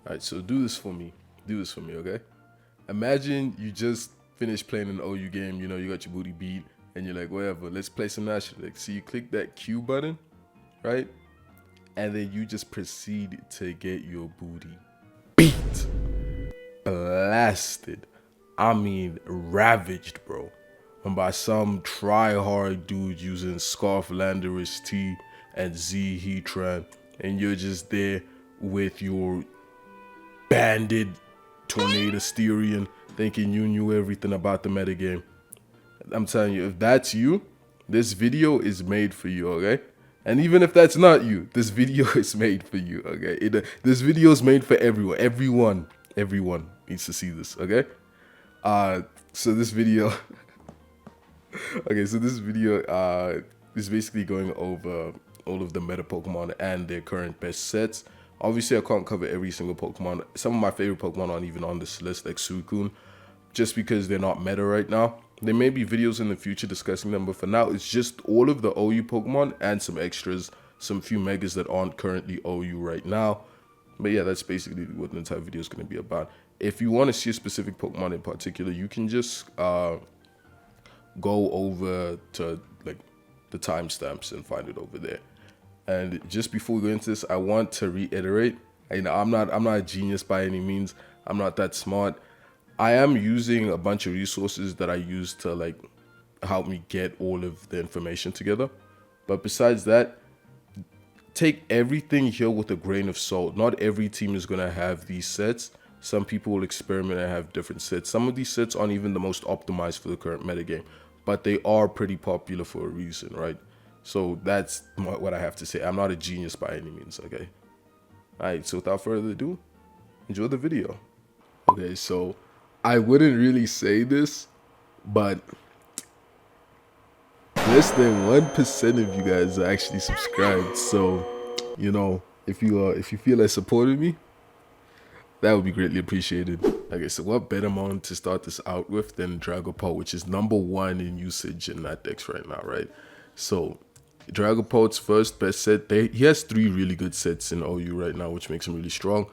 Alright, so do this for me. Do this for me, okay? Imagine you just finished playing an OU game, you know, you got your booty beat, and you're like, whatever, let's play some National League. So you click that Q button, right? And then you just proceed to get your booty beat. Blasted. I mean, ravaged, bro. And by some try-hard dude using Scarf Landorus T and Z Heatran, and you're just there with your banded Tornadus Therian thinking you knew everything about the metagame. I'm telling you, if that's you, this video is made for you, okay? And even if that's not you, this video is made for you, okay? This video is made for everyone. Everyone needs to see this, okay? So this video... okay, so this video is basically going over all of the meta Pokemon and their current best sets. Obviously, I can't cover every single Pokemon. Some of my favorite Pokemon aren't even on this list, like Suicune, just because they're not meta right now. There may be videos in the future discussing them, but for now, it's just all of the OU Pokemon and some extras, some few Megas that aren't currently OU right now. But yeah, that's basically what the entire video is going to be about. If you want to see a specific Pokemon in particular, you can just go over to like the timestamps and find it over there. And just before we go into this, I want to reiterate, I'm not a genius by any means. I'm not that smart. I am using a bunch of resources that I use to like help me get all of the information together. But besides that, take everything here with a grain of salt. Not every team is going to have these sets. Some people will experiment and have different sets. Some of these sets aren't even the most optimized for the current metagame, but they are pretty popular for a reason, right? So that's what I have to say. I'm not a genius by any means, okay? Alright, so without further ado, enjoy the video. Okay, so I wouldn't really say this, but less than 1% of you guys are actually subscribed. So, you know, if you feel like supporting me, that would be greatly appreciated. Okay, so what better moment to start this out with than Dragapult, which is #1 in usage in that dex right now, right? So Dragapult's first best set, he has 3 really good sets in OU right now, which makes him really strong.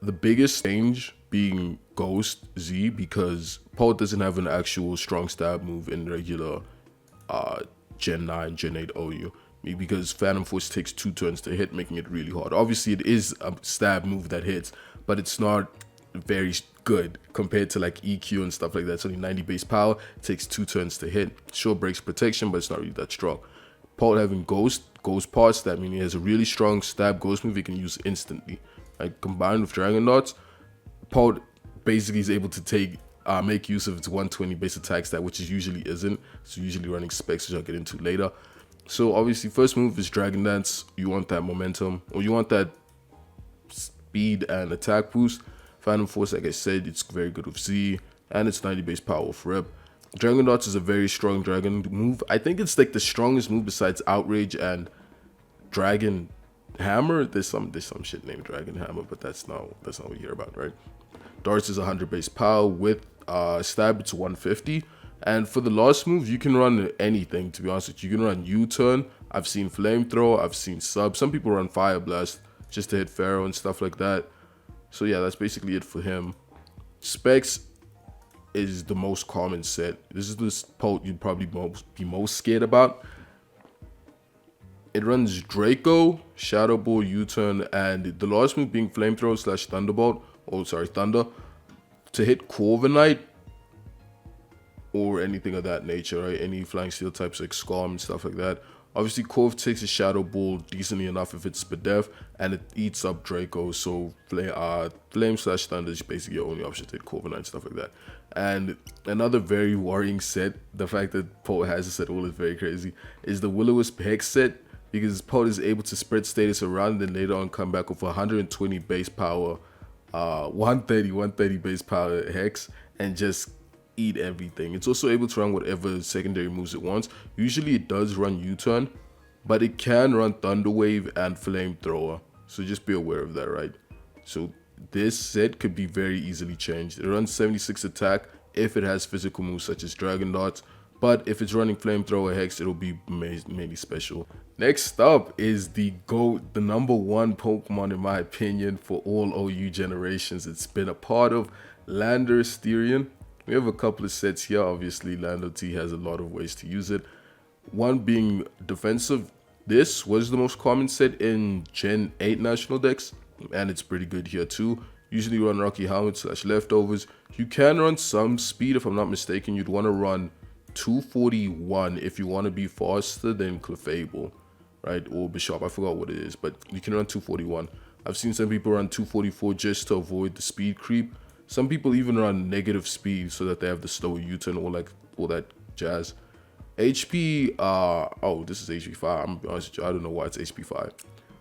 The biggest change being Ghost Z, because Pult doesn't have an actual strong stab move in regular Gen 9, Gen 8 OU. Because Phantom Force takes 2 turns to hit, making it really hard. Obviously, it is a stab move that hits, but it's not very good compared to like EQ and stuff like that. It's only 90 base power, it takes 2 turns to hit. Sure, breaks protection, but it's not really that strong. Pult having Ghost parts, that means he has a really strong stab Ghost move he can use instantly. Like combined with Dragon Darts, Pult basically is able to make use of its 120 base attack stat, which it usually isn't. It's usually running specs, which I'll get into later. So obviously, first move is Dragon Dance. You want that momentum, or you want that speed and attack boost. Phantom Force, like I said, it's very good with Z, and it's 90 base power with Rip. Dragon Darts is a very strong dragon move. I think it's like the strongest move besides Outrage and Dragon Hammer. There's some shit named Dragon Hammer, but that's not what you hear about, right? Darts is 100 base power with stab. It's 150. And for the last move, you can run anything, to be honest with you. You can run U-turn. I've seen Flamethrower. I've seen Sub. Some people run Fire Blast just to hit Pharaoh and stuff like that. So yeah, that's basically it for him. Specs is the most common set. This is the Pult you'd probably be most scared about. It runs Draco, Shadow Ball, U-turn, and the last move being Flamethrower / Thunderbolt. Oh, sorry, Thunder. To hit Corviknight or anything of that nature, right? Any Flying Steel types like Scarm and stuff like that. Obviously, Corv takes a Shadow Ball decently enough if it's Spadef, and it eats up Draco, so Flame / Thunder is basically your only option to hit Corviknight and stuff like that. And another very worrying set, the fact that Pult has a set all is very crazy, is the Will-O-Wisp Hex set, because Pult is able to spread status around and then later on come back with 120 base power, 130 base power Hex, and just eat everything. It's also able to run whatever secondary moves it wants. Usually it does run U-turn, but it can run Thunder Wave and Flamethrower. So just be aware of that, right? So this set could be very easily changed. It runs 76 attack if it has physical moves such as Dragon Darts, But if it's running Flamethrower Hex, it'll be mainly special. Next up is the GOAT, the #1 Pokemon in my opinion for all OU generations. It's been a part of Landorus-Therian. We have a couple of sets here. Obviously, Lando T has a lot of ways to use it. One being defensive. This was the most common set in Gen 8 national decks, and it's pretty good here too. Usually run Rocky Helmet / Leftovers. You can run some speed if I'm not mistaken. You'd want to run 241 if you want to be faster than Clefable, right? Or Bishop, I forgot what it is, but you can run 241. I've seen some people run 244 just to avoid the speed creep. Some people even run negative speed so that they have the slower U-turn or like all that jazz. HP, oh, this is HP 5. I'm gonna be honest with you, I don't know why it's HP 5.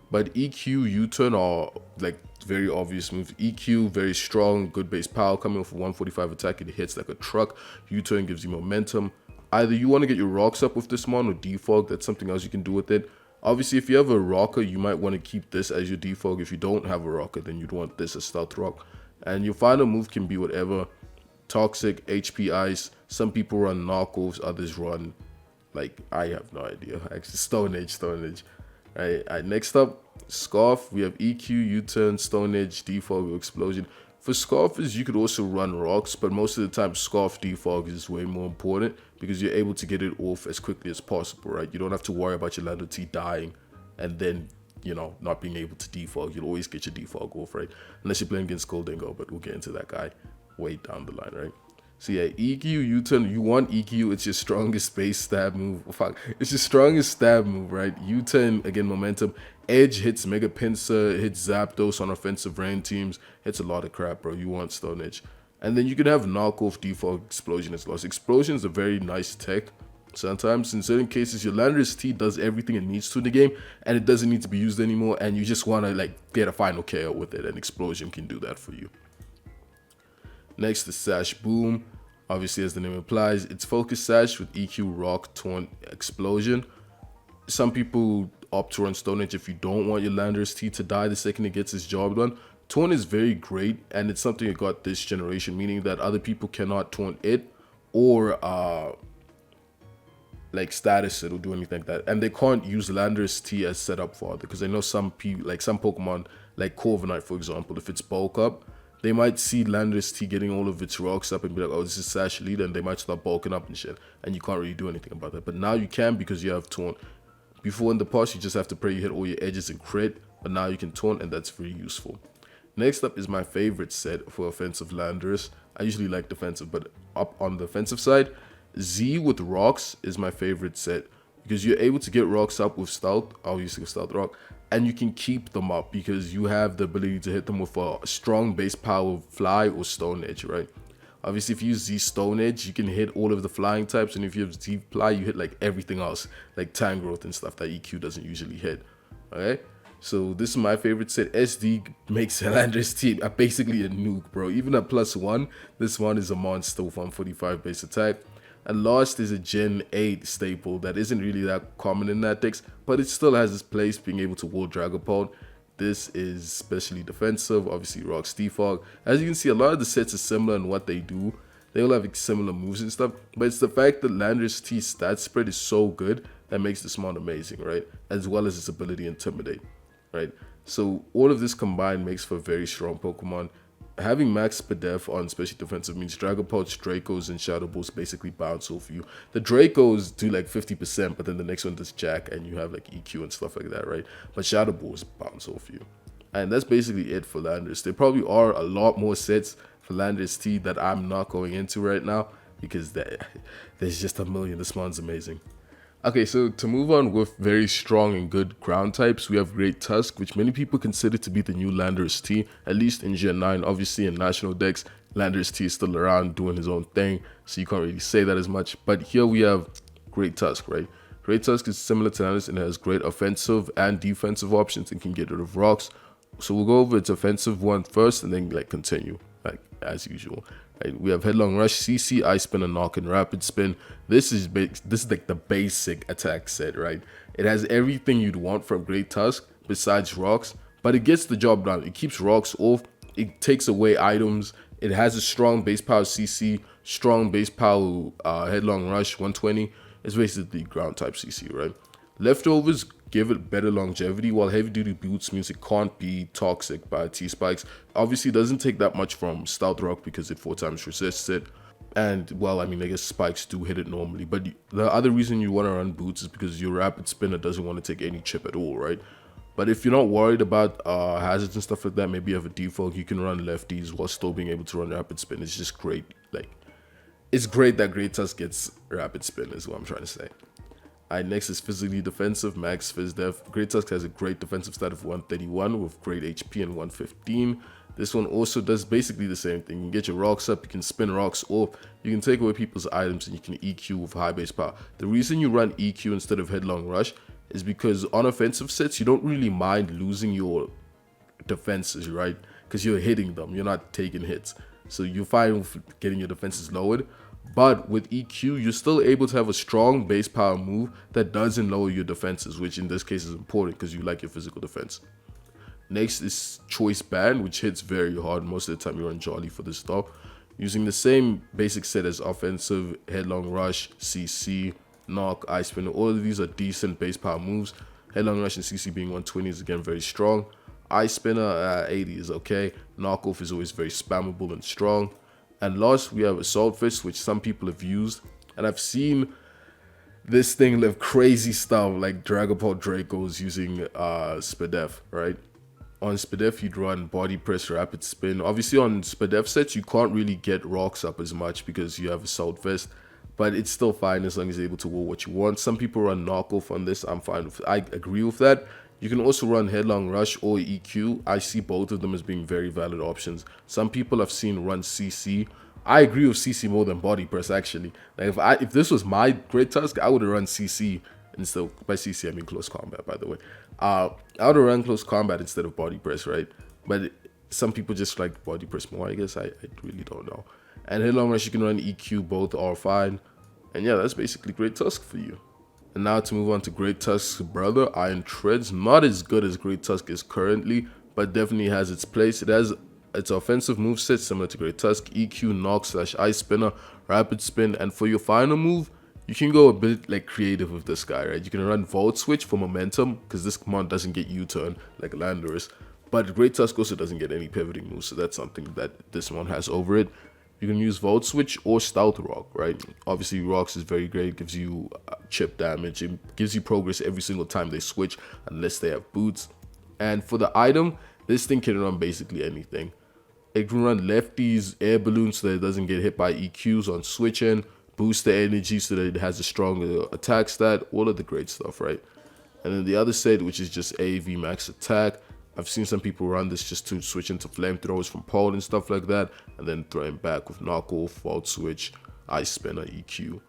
But EQ, U-turn are like very obvious moves. EQ, very strong, good base power, coming off of 145 attack, it hits like a truck. U-turn gives you momentum. Either you want to get your rocks up with this mon or defog, that's something else you can do with it. Obviously, if you have a rocker, you might want to keep this as your defog. If you don't have a rocker, then you'd want this as stealth rock. And your final move can be whatever. Toxic, HP Ice, some people run knockoffs, others run, like, I have no idea. Actually, Stone Age. Alright, next up, Scarf. We have EQ, U-turn, Stone Age, defog, or explosion. For Scarfers, you could also run rocks, but most of the time, Scarf defog is way more important because you're able to get it off as quickly as possible, right? You don't have to worry about your Lando T dying and then, you know, not being able to defog. You'll always get your defog off, right? Unless you're playing against Gholdengo, but we'll get into that guy way down the line, right? So yeah, EQ, U-turn, you want EQ, it's your strongest base stab move. Fuck, it's your strongest stab move, right? U-turn, again, momentum. Edge hits Mega Pinsir, hits Zapdos on offensive rain teams. Hits a lot of crap, bro. You want Stone Edge. And then you can have knockoff, defog, explosion as well. So explosion is a very nice tech. Sometimes, in certain cases, your Landorus T does everything it needs to in the game, and it doesn't need to be used anymore, and you just want to, like, get a final KO with it, and explosion can do that for you. Next is Sash Boom. Obviously, as the name implies, it's Focus Sash with EQ, Rock, Taunt, Explosion. Some people opt to run Stone Edge if you don't want your Landorus T to die the second it gets its job done. Taunt is very great, and it's something it got this generation, meaning that other people cannot taunt it or like status it or do anything like that. And they can't use Landorus T as setup for it, because I know some people, like some Pokemon, like Corviknight, for example, if it's bulk up, they might see Landorus T getting all of its rocks up and be like, oh, this is Sash leader, and they might start bulking up and shit, and you can't really do anything about that. But now you can, because you have Taunt. Before in the past, you just have to pray you hit all your edges and crit, but now you can Taunt, and that's very useful. Next up is my favorite set for offensive Landorus. I usually like defensive, but up on the offensive side, Z with rocks is my favorite set, because you're able to get rocks up with stealth, obviously with stealth rock, and you can keep them up because you have the ability to hit them with a strong base power fly or Stone Edge, right? Obviously, if you use Z Stone Edge, you can hit all of the flying types, and if you have Z Fly, you hit like everything else, like Tangrowth and stuff that EQ doesn't usually hit. Okay, so this is my favorite set. SD makes Landorus T basically a nuke, bro. Even at +1, this one is a monster with 145 base attack. And last is a Gen 8 staple that isn't really that common in that decks, but it still has its place, being able to wall Dragapult. This is especially defensive, obviously rocks defog. As you can see, a lot of the sets are similar in what they do. They all have like, similar moves and stuff, but it's the fact that Landorus T stat spread is so good that makes this mon amazing, right? As well as its ability to intimidate, right? So all of this combined makes for a very strong Pokemon. Having max Spadef on especially defensive means Dragapults, Dracos, and Shadow Balls basically bounce off you. The Dracos do like 50%, but then the next one does Jack, and you have like EQ and stuff like that, right? But Shadow Balls bounce off you. And that's basically it for Landorus. There probably are a lot more sets for Landorus T that I'm not going into right now, because there's just a million. This one's amazing. Okay, so to move on with very strong and good ground types, we have Great Tusk, which many people consider to be the new Landorus T, at least in Gen 9. Obviously, in national decks, Landorus T is still around doing his own thing, so you can't really say that as much. But here we have Great Tusk, right? Great Tusk is similar to Landorus and has great offensive and defensive options and can get rid of rocks. So we'll go over its offensive one first and then like continue, like as usual. Right, we have Headlong Rush, CC, Ice Spin, and Knock and Rapid Spin. This is like the basic attack set, right? It has everything you'd want from Great Tusk besides rocks, but it gets the job done. It keeps rocks off. It takes away items. It has a strong base power CC, strong base power headlong rush 120. It's basically ground type CC, right? Leftovers give it better longevity, while heavy duty boots means it can't be toxic by T-Spikes. Obviously, it doesn't take that much from Stout Rock because it 4 times resists it. And, well, I mean, I guess spikes do hit it normally. But the other reason you want to run boots is because your rapid spinner doesn't want to take any chip at all, right? But if you're not worried about hazards and stuff like that, maybe you have a default, you can run lefties while still being able to run rapid spin. It's just great. Like, it's great that Great Tusk gets rapid spin is what I'm trying to say. Alright, next is physically defensive, max phys def. Great Tusk has a great defensive stat of 131 with great HP and 115. This one also does basically the same thing. You can get your rocks up, you can spin rocks off, you can take away people's items, and you can EQ with high base power. The reason you run EQ instead of headlong rush is because on offensive sets, you don't really mind losing your defenses, right? Because you're hitting them, you're not taking hits. So you're fine with getting your defenses lowered. But with EQ, you're still able to have a strong base power move that doesn't lower your defenses, which in this case is important because you like your physical defense. Next is Choice Band, which hits very hard. Most of the time you run Jolly for this stuff. Using the same basic set as offensive, Headlong Rush, CC, Knock, Ice Spinner. All of these are decent base power moves. Headlong Rush and CC being 120 is again very strong. Ice Spinner 80 is okay. Knock Off is always very spammable and strong. And last, we have Assault Fist, which some people have used. And I've seen this thing live crazy stuff like Dragapult Dracos using Spadef, right? On Spadef, you'd run Body Press, Rapid Spin. Obviously, on Spadef sets, you can't really get rocks up as much because you have Assault Vest. But it's still fine as long as you're able to wall what you want. Some people run Knockoff on this. I'm fine with it. I agree with that. You can also run Headlong Rush or EQ. I see both of them as being very valid options. Some people I've seen run CC. I agree with CC more than Body Press, actually. Like if this was my Great Tusk, I would have run CC instead of, by CC I mean Close Combat, by the way. I would have run Close Combat instead of Body Press, right? But some people just like Body Press more, I guess. I really don't know. And Headlong Rush, you can run EQ, both are fine. And yeah, that's basically Great Tusk for you. And now to move on to Great Tusk's brother, Iron Treads. Not as good as Great Tusk is currently, but definitely has its place. It has its offensive moveset similar to Great Tusk, EQ, Knock / Ice Spinner, Rapid Spin. And for your final move, you can go a bit like creative with this guy, right? You can run Volt Switch for momentum, because this command doesn't get U-turn like Landorus. But Great Tusk also doesn't get any pivoting moves, so that's something that this one has over it. You can use Volt Switch or Stout Rock, right? Obviously, Rocks is very great. It gives you chip damage. It gives you progress every single time they switch, unless they have boots. And for the item, this thing can run basically anything. It can run lefties, air balloons so that it doesn't get hit by EQs on switching, boost the energy so that it has a stronger attack stat, all of the great stuff, right? And then the other set, which is just AV max attack. I've seen some people run this just to switch into flamethrowers from pole and stuff like that, and then throw him back with knockoff, Volt Switch, Ice Spinner, EQ.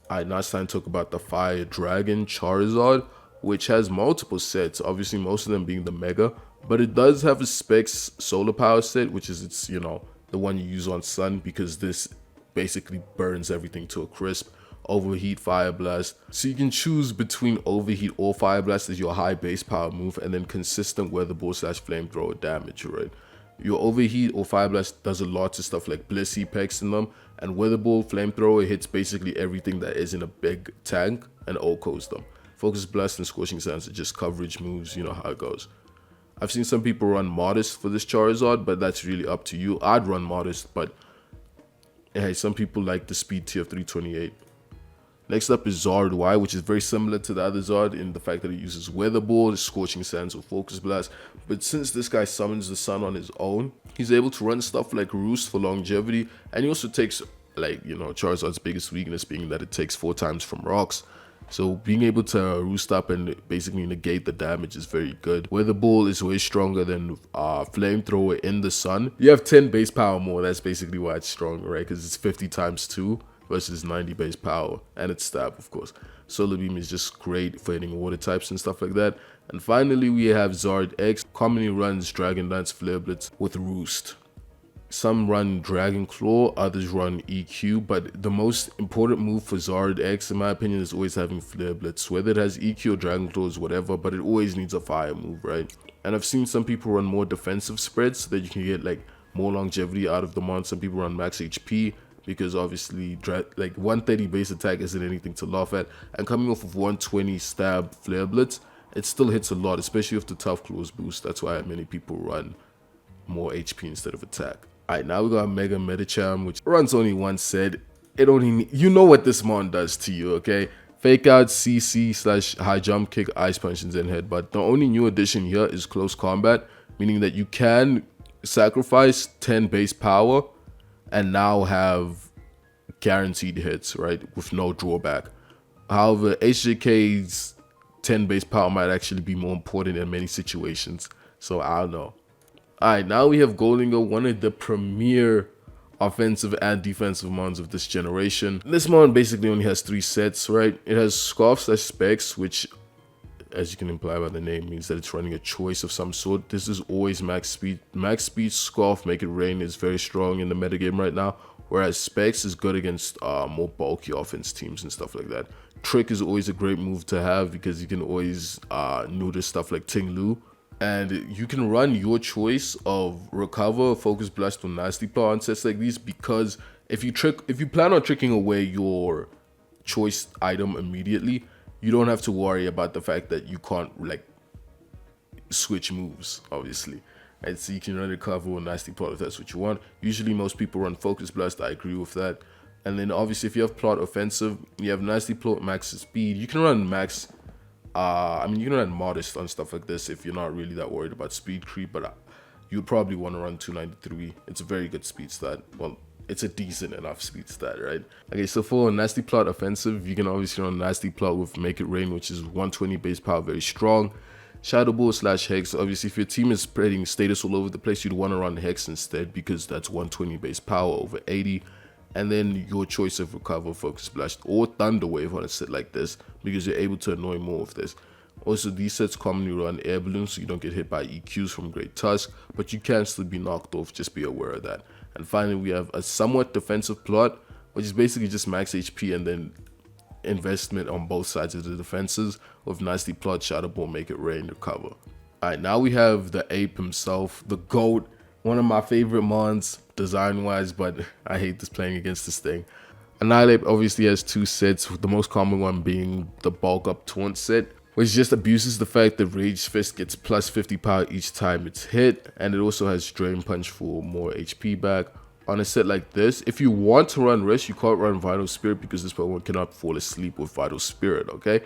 Alright, now it's time to talk about the Fire Dragon Charizard, which has multiple sets, obviously most of them being the Mega, but it does have a Specs Solar Power set, which is its, the one you use on Sun, because this basically burns everything to a crisp. Overheat, Fire Blast. So you can choose between Overheat or Fire Blast as your high base power move, and then consistent Weather Ball / Flamethrower damage, right? Your Overheat or Fire Blast does a lot to stuff like Blissey pegs in them, and Weather Ball, Flamethrower hits basically everything that is in a big tank and OHKOs them. Focus Blast and Scorching Sands are just coverage moves, you know how it goes. I've seen some people run Modest for this Charizard, but that's really up to you. I'd run Modest, but hey, some people like the speed tier of 328. Next up is Zard Y, which is very similar to the other Zard in the fact that it uses Weather Ball, Scorching Sands, or Focus Blast. But since this guy summons the sun on his own, he's able to run stuff like Roost for longevity, and he also takes, Charizard's biggest weakness being that it takes 4 times from rocks. So being able to roost up and basically negate the damage is very good. Weather Ball is way stronger than Flamethrower in the sun. You have 10 base power more, that's basically why it's stronger, right? Because it's 50 times 2. Versus 90 base power, and its stab, of course. Solar Beam is just great for hitting water types and stuff like that. And finally, we have Zard X. Commonly runs Dragon Dance Flare Blitz with Roost. Some run Dragon Claw, others run EQ, but the most important move for Zard X, in my opinion, is always having Flare Blitz. Whether it has EQ or Dragon Claw is whatever, but it always needs a fire move, right? And I've seen some people run more defensive spreads so that you can get like more longevity out of the mon. Some people run max HP because obviously like 130 base attack isn't anything to laugh at, and coming off of 120 stab flare blitz, it still hits a lot, especially with the tough claws boost. That's why many people run more HP instead of attack. Alright, now we got Mega Medicham, which runs only one set. It only, you know what this mon does to you, okay? Fake out, CC / high jump kick, ice punches, and headbutt. The only new addition here is close combat, meaning that you can sacrifice 10 base power and now have guaranteed hits, right? With no drawback. However, HJK's 10 base power might actually be more important in many situations. So I don't know. Alright, now we have Gholdengo, one of the premier offensive and defensive mons of this generation. This mon basically only has 3 sets, right? It has Scarf / Specs, which, as you can imply by the name, means that it's running a choice of some sort. This is always max speed. Max speed Scarf, Make It Rain is very strong in the metagame right now, whereas Specs is good against more bulky offense teams and stuff like that. Trick is always a great move to have because you can always notice stuff like Ting Lu. And you can run your choice of Recover, Focus Blast, or Nasty Paw on sets like these, because if you plan on tricking away your choice item immediately, you don't have to worry about the fact that you can't like switch moves, obviously. And so you can run Recover or Nasty Paw if that's what you want. Usually most people run Focus Blast, I agree with that. And then obviously if you have Plot Offensive, you have Nasty Paw, max speed, you can run max. I mean, you can run Modest on stuff like this if you're not really that worried about speed creep, but you'd probably want to run 293. It's a very good speed stat. Well, it's a decent enough speed stat, right? Okay, so for a Nasty Plot Offensive, you can obviously run Nasty Plot with Make It Rain, which is 120 base power, very strong. Shadow Ball / Hex, obviously if your team is spreading status all over the place, you'd want to run Hex instead because that's 120 base power over 80. And then your choice of Recover, Focus Blast, or Thunder Wave on a set like this, because you're able to annoy more with this. Also, these sets commonly run Air Balloons, so you don't get hit by EQs from Great Tusk, but you can still be knocked off, just be aware of that. And finally, we have a somewhat defensive plot, which is basically just max HP and then investment on both sides of the defenses, with Nasty Plot, Shadow Ball, Make It Rain, Recover. Alright, now we have the ape himself, the GOAT, one of my favorite mons, design-wise, but I hate this playing against this thing. Annihilape obviously has 2 sets, with the most common one being the Bulk Up Taunt set, which just abuses the fact that Rage Fist gets plus 50 power each time it's hit, and it also has Drain Punch for more HP back. On a set like this, if you want to run Rest, you can't run Vital Spirit because this Pokemon cannot fall asleep with Vital Spirit, okay?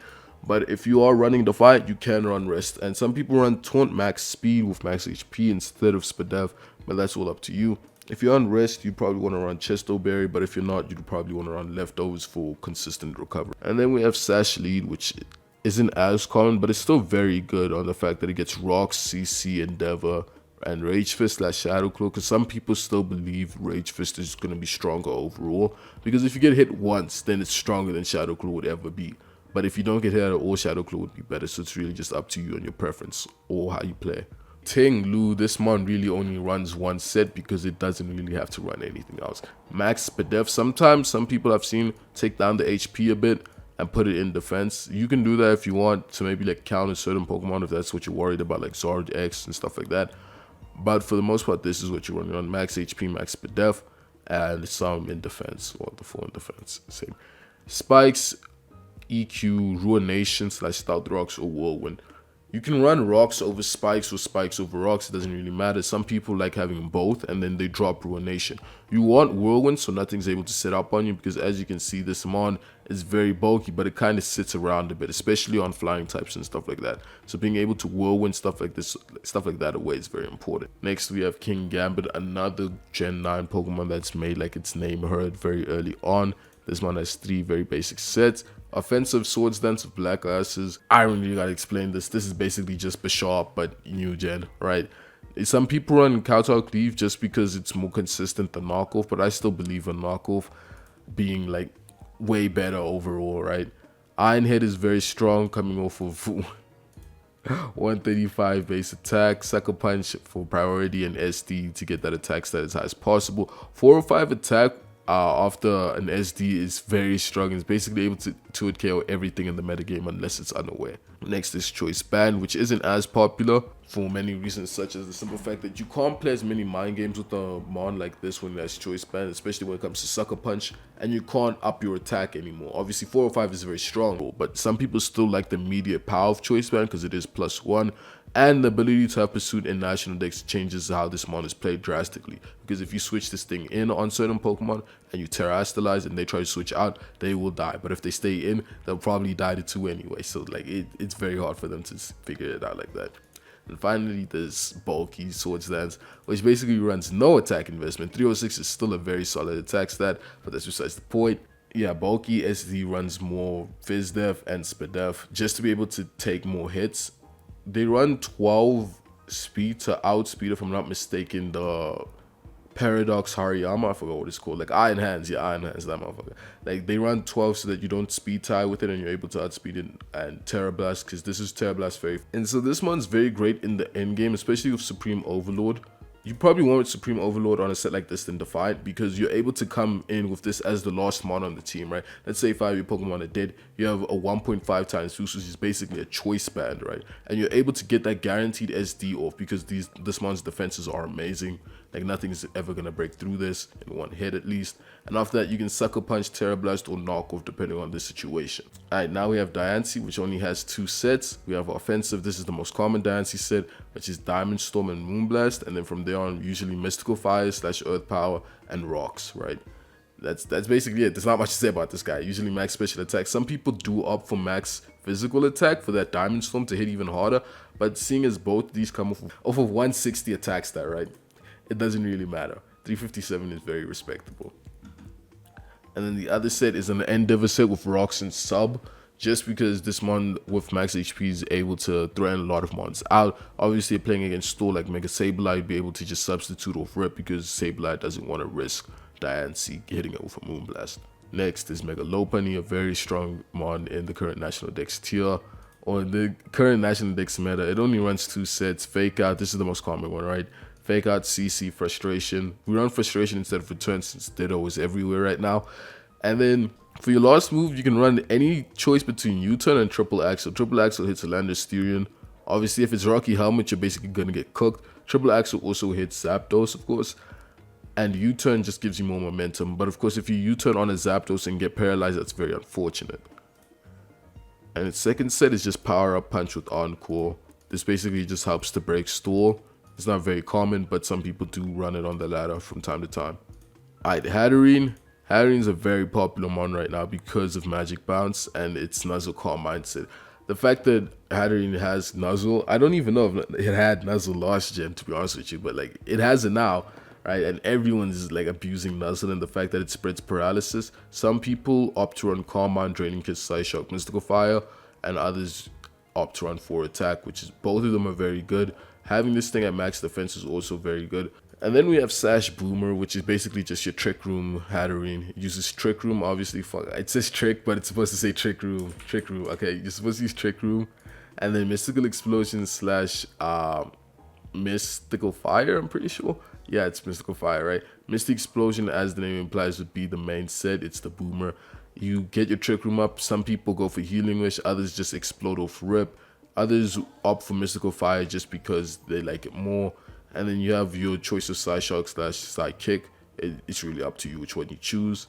But if you are running Defiant, you can run Rest. And some people run Taunt max speed with max HP instead of Spadef, but that's all up to you. If you're on Rest, you probably want to run Chesto Berry, but if you're not, you'd probably want to run Leftovers for consistent recovery. And then we have Sash Lead, which isn't as common, but it's still very good on the fact that it gets Rocks, CC, Endeavor, and Rage Fist / Shadow Claw, because some people still believe Rage Fist is going to be stronger overall, because if you get hit once, then it's stronger than Shadow Claw would ever be. But if you don't get hit at all, Shadow Claw would be better, so it's really just up to you and your preference or how you play. Ting Lu, this mon really only runs one set because it doesn't really have to run anything else. Max Spadef, sometimes some people I've seen take down the HP a bit and put it in defense. You can do that if you want to maybe like counter certain Pokemon if that's what you're worried about, like Zard X and stuff like that. But for the most part, this is what you're running on: max HP, max Spadef, and some in defense, or the 4 in defense. Same. Spikes, EQ, Ruination / Stout Rocks, or Whirlwind. You can run Rocks over Spikes or Spikes over Rocks, it doesn't really matter. Some people like having both and then they drop Ruination. You want Whirlwind so nothing's able to sit up on you, because as you can see, this mon is very bulky, but it kind of sits around a bit, especially on flying types and stuff like that. So being able to Whirlwind stuff like that away is very important. Next we have Kingambit, another Gen 9 Pokemon that's made like its name heard very early on. This one has 3 very basic sets. Offensive Swords Dance with Black Asses. I don't really gotta explain this. This is basically just Bishop, but new gen, right? Some people run Kowtow Cleave just because it's more consistent than Knockoff, but I still believe in Knockoff being like way better overall, right? Iron Head is very strong, coming off of 135 base attack, Sucker Punch for priority, and SD to get that attack stat as high as possible. 405 attack after an SD is very strong. It's basically able to 2-hit KO everything in the metagame unless it's unaware. Next is Choice Band, which isn't as popular for many reasons, such as the simple fact that you can't play as many mind games with a mon like this when there's Choice Band, especially when it comes to Sucker Punch, and you can't up your attack anymore. Obviously 405 is very strong, but some people still like the immediate power of Choice Band because it is +1, and the ability to have Pursuit in National Dex changes how this mon is played drastically. Because if you switch this thing in on certain Pokemon and you Terrastalize and they try to switch out, they will die. But if they stay in, they'll probably die to 2 anyway. So like it's very hard for them to figure it out like that. And finally, there's Bulky Swords Dance, which basically runs no attack investment. 306 is still a very solid attack stat, but that's besides the point. Yeah, Bulky SD runs more Fizz Def and Spadef just to be able to take more hits. They run 12 speed to outspeed, if I'm not mistaken, the Paradox Hariyama, I forgot what it's called, like Iron Hands, yeah, Iron Hands, that motherfucker. Like, they run 12 so that you don't speed tie with it and you're able to outspeed it and Terra Blast, because this is Terra Blast Fairy. And so this one's very great in the end game, especially with Supreme Overlord. You probably want Supreme Overlord on a set like this than Defiant, because you're able to come in with this as the last mon on the team, right? Let's say 5 of your Pokemon are dead, you have a 1.5 times boost, which is basically a choice band, right? And you're able to get that guaranteed SD off because this mon's defenses are amazing. Like, nothing is ever going to break through this in one hit at least. And after that, you can Sucker Punch, Terra Blast, or Knock Off depending on the situation. Alright, now we have Diancie, which only has 2 sets. We have Offensive. This is the most common Diancie set, which is Diamond Storm and Moonblast. And then from there on, usually Mystical Fire / Earth Power and Rocks, right? That's basically it. There's not much to say about this guy. Usually max special attack. Some people do opt for max physical attack for that Diamond Storm to hit even harder. But seeing as both of these come off of 160 attack stat, right? It doesn't really matter. 357 is very respectable. And then the other set is an Endeavor set with Rocks and Sub, just because this mon with max HP is able to threaten a lot of mons out. Obviously, playing against Store like Mega Sableye, be able to just substitute off Rip because Sableye doesn't want to risk Diancie hitting it with a Moonblast. Next is Mega Lopunny, a very strong mon in the current National Dex tier. Or the current National Dex meta, it only runs 2 sets. Fake Out, this is the most common one, right? Fake Out, CC, Frustration. We run Frustration instead of Return since Ditto is everywhere right now. And then for your last move, you can run any choice between U-Turn and Triple Axle. Triple Axle hits a Landorus-Therian. Obviously, if it's Rocky Helmet, you're basically going to get cooked. Triple Axle also hits Zapdos, of course. And U-Turn just gives you more momentum. But of course, if you U-Turn on a Zapdos and get paralyzed, that's very unfortunate. And its second set is just Power Up Punch with Encore. This basically just helps to break Store. It's not very common, but some people do run it on the ladder from time to time. Alright, Hatterene. Hatterene's a very popular mon right now because of Magic Bounce and its Nuzzle Calm mindset. The fact that Hatterene has Nuzzle, I don't even know if it had Nuzzle last gen, to be honest with you, but like it has it now, right? And everyone's like abusing Nuzzle and the fact that it spreads paralysis. Some people opt to run Calm Mind, Draining Kiss, Side Shock, Mystical Fire, and others opt to run 4 attack, which is both of them are very good. Having this thing at max defense is also very good. And then we have Sash Boomer, which is basically just your Trick Room Hatterene. It uses Trick Room, obviously. It says Trick, but it's supposed to say Trick Room. Trick Room. Okay, you're supposed to use Trick Room. And then Mystical Explosion / Mystical Fire, I'm pretty sure. Yeah, it's Mystical Fire, right? Mystic Explosion, as the name implies, would be the main set. It's the Boomer. You get your Trick Room up. Some people go for Healing Wish. Others just explode off Rip. Others opt for Mystical Fire just because they like it more. And then you have your choice of Side Shock / Side Kick. It's really up to you which one you choose.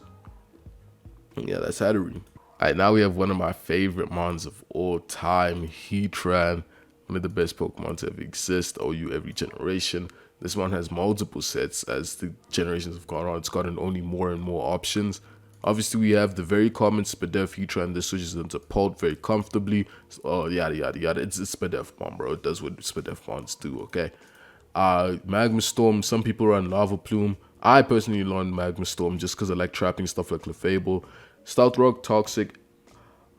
And yeah, that's Hatterene. Alright, now we have one of my favorite mons of all time, Heatran. One of the best Pokemon to ever exist, OU every generation. This one has multiple sets as the generations have gone on. It's gotten only more and more options. Obviously, we have the very common Spadef Heatran. This switches into Pult very comfortably. Oh, yada, yada, yada. It's Spadef Mon, bro. It does what Spadef Mons do, okay? Magma Storm. Some people run Lava Plume. I personally run Magma Storm just because I like trapping stuff like Clefable. Stealth Rock, Toxic.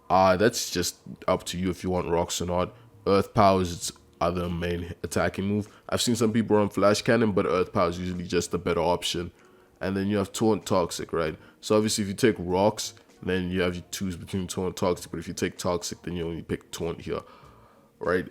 That's just up to you if you want rocks or not. Earth Power is its other main attacking move. I've seen some people run Flash Cannon, but Earth Power is usually just a better option. And then you have Taunt, Toxic, right? So obviously if you take Rocks, then you have your choose between Taunt and Toxic. But if you take Toxic, then you only pick Taunt here. right?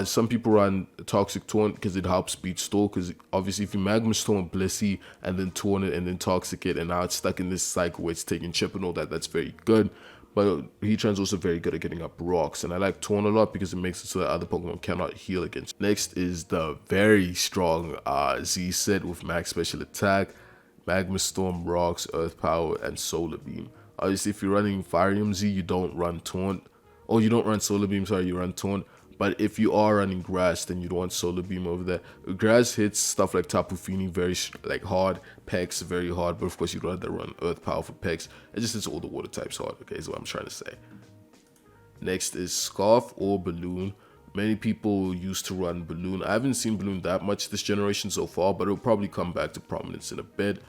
Some people run Toxic Taunt because it helps beat Stall, because obviously if you Magma Storm Blissey and then Taunt it and then Toxic it, and now it's stuck in this cycle where it's taking chip and all that, that's very good. But Heatran's also very good at getting up rocks, and I like Taunt a lot because it makes it so that other Pokemon cannot heal against. Next is the very strong Z set with max special attack, Magma Storm, Rocks, Earth Power, and Solar Beam. Obviously, if you're running Firium Z, you don't run Taunt. Oh, you don't run Solar Beam, sorry, you run Taunt. But if you are running Grass, then you'd want Solar Beam over there. Grass hits stuff like Tapu Fini very hard, Pex very hard, but of course you'd rather run Earth Power for Pex. It just hits all the water types hard, okay, is what I'm trying to say. Next is Scarf or Balloon. Many people used to run Balloon. I haven't seen Balloon that much this generation so far, but it'll probably come back to prominence in a bit.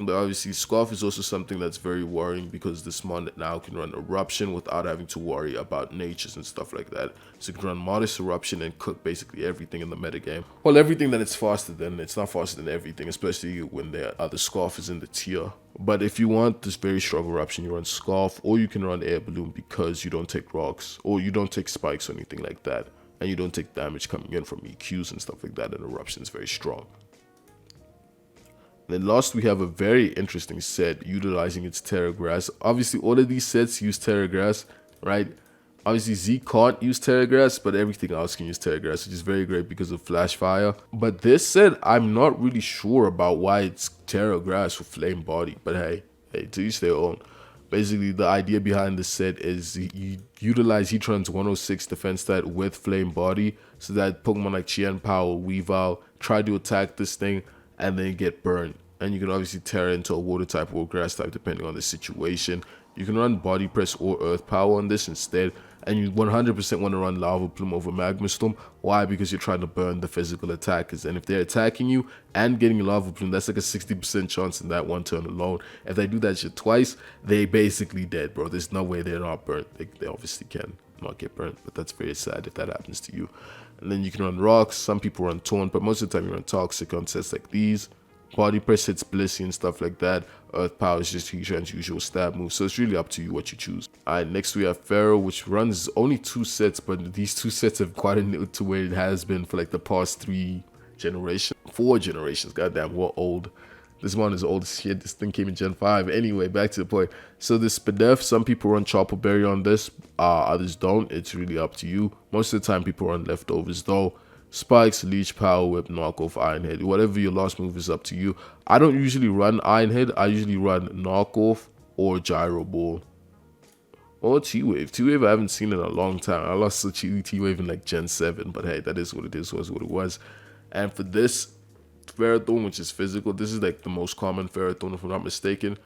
But obviously, Scarf is also something that's very worrying because this mon now can run Eruption without having to worry about natures and stuff like that. So it can run Modest Eruption and cook basically everything in the metagame. Well, everything that it's faster than, it's not faster than everything, especially when the other Scarf is in the tier. But if you want this very strong Eruption, you run Scarf, or you can run Air Balloon because you don't take rocks, or you don't take spikes or anything like that. And you don't take damage coming in from EQs and stuff like that, and Eruption is very strong. Then last, we have a very interesting set utilizing its Terra Grass. Obviously, all of these sets use Terra Grass, right? Obviously, Z can't use Terra Grass, but everything else can use Terra Grass, which is very great because of Flash Fire. But this set, I'm not really sure about why it's Terra Grass with Flame Body. But hey, to each their own. Basically, the idea behind this set is you utilize Heatran's 106 defense stat with Flame Body, so that Pokemon like Chien Pao or Weavile try to attack this thing and then get burned. And you can obviously tear it into a water type or grass type depending on the situation. You can run Body Press or Earth Power on this instead, and you 100% want to run Lava Plume over Magma Storm. Why? Because you're trying to burn the physical attackers, and if they're attacking you and getting Lava Plume, that's like a 60% chance in that one turn alone. If they do that shit twice, they basically dead, bro. There's no way they're not burnt. They obviously can not get burnt, but that's very sad if that happens to you. And then you can run Rocks. Some people run Taunt, but most of the time you run Toxic on sets like these. Body Press hits Blissey and stuff like that. Earth Power is just Heatran's usual stab move, so it's really up to you what you choose. Alright, next we have Pharaoh, which runs only 2 sets, but these 2 sets have quite a new to where it has been for like the past 4 generations. Goddamn, we're old. This one is old as shit. This thing came in Gen 5. Anyway, back to the point. So this Spadef, some people run Chopper Berry on this, others don't. It's really up to you. Most of the time people run Leftovers though. Spikes, Leech, Power Whip, Knockoff, Iron Head. Whatever your last move is up to you. I don't usually run Iron Head. I usually run Knockoff or Gyro Ball. Or T-Wave. T-Wave I haven't seen in a long time. I lost the T-Wave in like Gen 7. But hey, that is what it is. Was what it was. And for this Ferrothorn, which is physical, this is like the most common Ferrothorn if I'm not mistaken.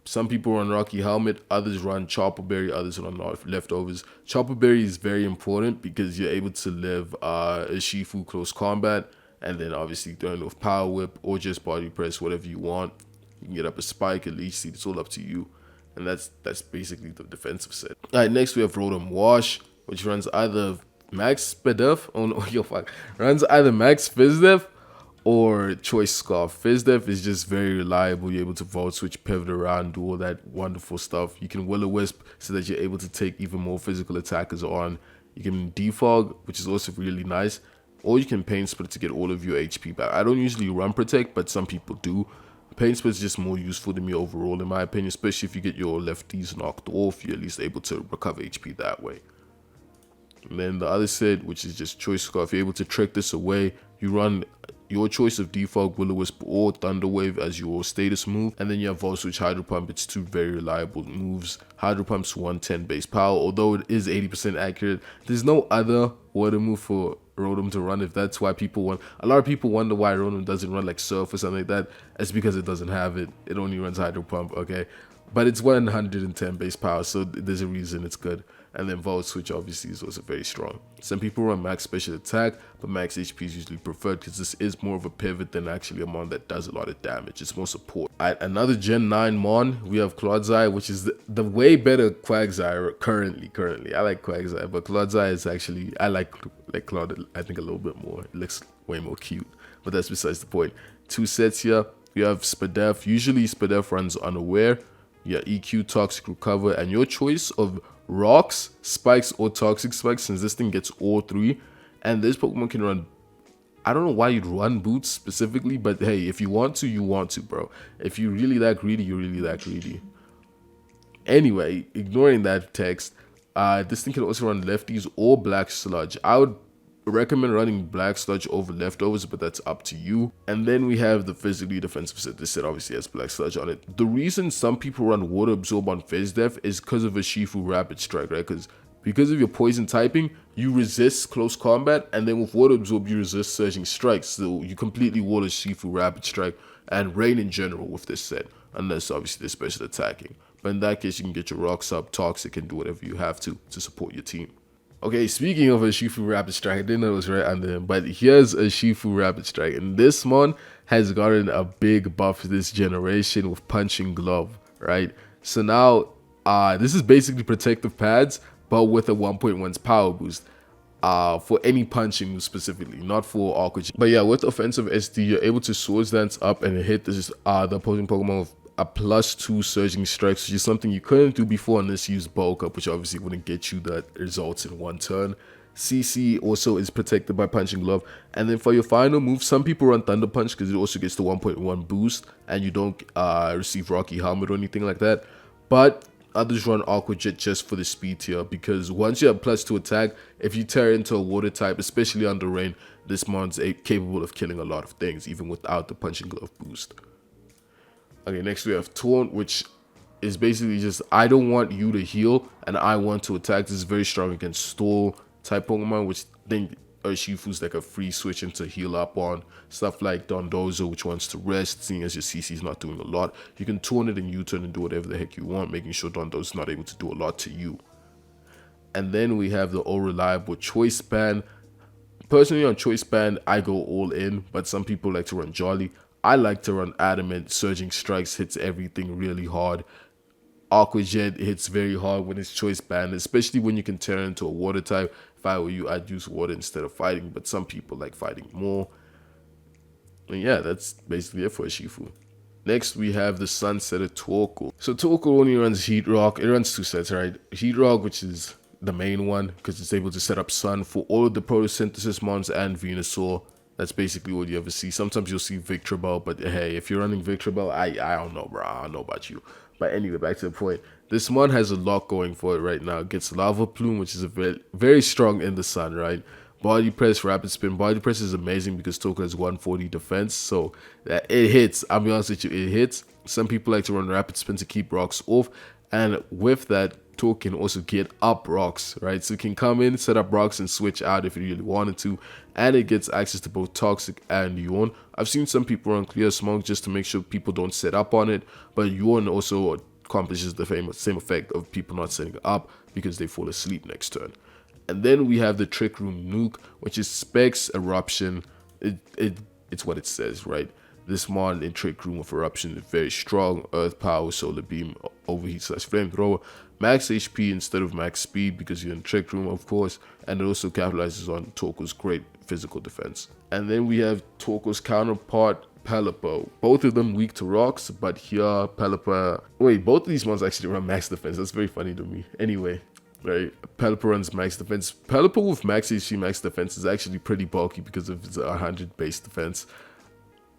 Some people run Rocky Helmet, others run Chopper Berry, others run Leftovers. Chopper Berry is very important because you're able to live Urshifu close combat, and then obviously throwing with Power Whip or just Body Press, whatever you want. You can get up a Spike, a Leech Seed, it's all up to you. And that's basically the defensive set. Alright, next we have Rotom Wash, which runs either Max Spadef, runs either Max Fizdef or Choice Scarf. Fizdef is just very reliable. You're able to Volt Switch, pivot around, do all that wonderful stuff. You can Will-O-Wisp so that you're able to take even more physical attackers on. You can Defog, which is also really nice. Or you can Pain Split to get all of your HP back. I don't usually run Protect, but some people do. Pain Split is just more useful to me overall, in my opinion, especially if you get your lefties knocked off. You're at least able to recover HP that way. And then the other set, which is just Choice Scarf, you're able to trick this away. You run your choice of Defog, Will-O-Wisp, or Thunder Wave as your status move. And then you have Volt Switch, Hydro Pump. It's 2 very reliable moves. Hydro Pump's 110 base power, although it is 80% accurate. There's no other water move for Rotom to run, if that's why people want. A lot of people wonder why Rotom doesn't run like Surf or something like that. It's because it doesn't have it. It only runs Hydro Pump, okay? But it's 110 base power, so there's a reason it's good. And then Volt Switch obviously is also very strong. Some people run max special attack, but max HP is usually preferred because this is more of a pivot than actually a mon that does a lot of damage. It's more support. Alright, another Gen 9 mon, we have Clodsire, which is the way better Quagsire currently. I like Quagsire, but Clodsire is actually, I like Clod, I think a little bit more. It looks way more cute, but that's besides the point. 2 sets here. We have Spadef. Usually Spadef runs Unaware. Yeah, EQ, Toxic, Recover, and your choice of Rocks, Spikes, or Toxic Spikes, since this thing gets all three. And this Pokemon can run, I don't know why you'd run Boots specifically, but hey, if you want to, you want to, bro. If you're really that greedy, you're really that greedy. Anyway, ignoring that text, this thing can also run Lefties or Black Sludge. I would recommend running Black Sludge over Leftovers, but that's up to you. And then we have the physically defensive set. This set obviously has Black Sludge on it. The reason some people run Water Absorb on Phys Def is because of Urshifu Rapid Strike, right? Because of your poison typing, you resist close combat, and then with Water Absorb, you resist surging strikes. So you completely wall Urshifu Rapid Strike and Rain in general with this set, unless obviously they're special attacking. But in that case, you can get your Rocks up, Toxic, and do whatever you have to support your team. Okay, speaking of Urshifu Rapid Strike, I didn't know it was right under him, but here's Urshifu Rapid Strike, and this one has gotten a big buff this generation with Punching Glove, right? So now, this is basically protective pads, but with a 1.1's power boost. For any punching specifically, not for awkward. But yeah, with offensive SD, you're able to Swords Dance up and hit this the opposing Pokemon with a +2 surging strikes, which is something you couldn't do before unless you use bulk up, which obviously wouldn't get you the results in one turn. CC also is protected by Punching Glove. And then for your final move, some people run Thunder Punch because it also gets the 1.1 boost and you don't receive Rocky Helmet or anything like that. But others run Aqua Jet just for the speed tier, because once you have +2 attack, if you tear into a water type, especially under rain, this mon's capable of killing a lot of things even without the Punching Glove boost. Okay, next we have Taunt, which is basically just, I don't want you to heal and I want to attack. This is very strong against Stall type Pokemon, which then Urshifu's like a free switch into heal up on. Stuff like Dondozo, which wants to rest, seeing as your CC is not doing a lot. You can Taunt it and U-turn and do whatever the heck you want, making sure Dondozo's not able to do a lot to you. And then we have the all reliable Choice Band. Personally, on Choice Band, I go all in, but some people like to run Jolly. I like to run Adamant. Surging Strikes hits everything really hard. Aqua Jet hits very hard when it's Choice Band, especially when you can turn into a water type. If I were you, I'd use water instead of fighting, but some people like fighting more. And yeah, that's basically it for Urshifu. Next, we have the Sunsetter Torkoal. So Torkoal only runs Heat Rock. It runs two sets, right? Heat Rock, which is the main one, because it's able to set up Sun for all of the Photosynthesis mons and Venusaur. That's basically all you ever see. Sometimes you'll see Victreebel, but hey, if you're running Victreebel, I don't know, bro. I don't know about you. But anyway, back to the point. This mon has a lot going for it right now. It gets Lava Plume, which is a very strong in the sun, right? Body Press, Rapid Spin. Body Press is amazing because Torkoal has 140 defense, so that it hits. I'll be honest with you, it hits. Some people like to run Rapid Spin to keep rocks off, and with that, Torkoal can also get up rocks, right? So it can come in, set up rocks, and switch out if you really wanted to. And it gets access to both Toxic and Yawn. I've seen some people run Clear Smoke just to make sure people don't set up on it. But Yawn also accomplishes the same effect of people not setting up because they fall asleep next turn. And then we have the Trick Room Nuke, which is Specs Eruption. It's what it says, right? This mon in Trick Room of Eruption is very strong. Earth Power, Solar Beam, Overheat / Flamethrower. Max HP instead of max speed because you're in Trick Room, of course. And it also capitalizes on Torkoal's great physical defense. And then we have Torkoal's counterpart, Pelipper. Both of them weak to rocks, but here Pelipper... Wait, both of these ones actually run max defense. That's very funny to me. Anyway, right, Pelipper runs max defense. Pelipper with max HP, max defense is actually pretty bulky because of its 100 base defense.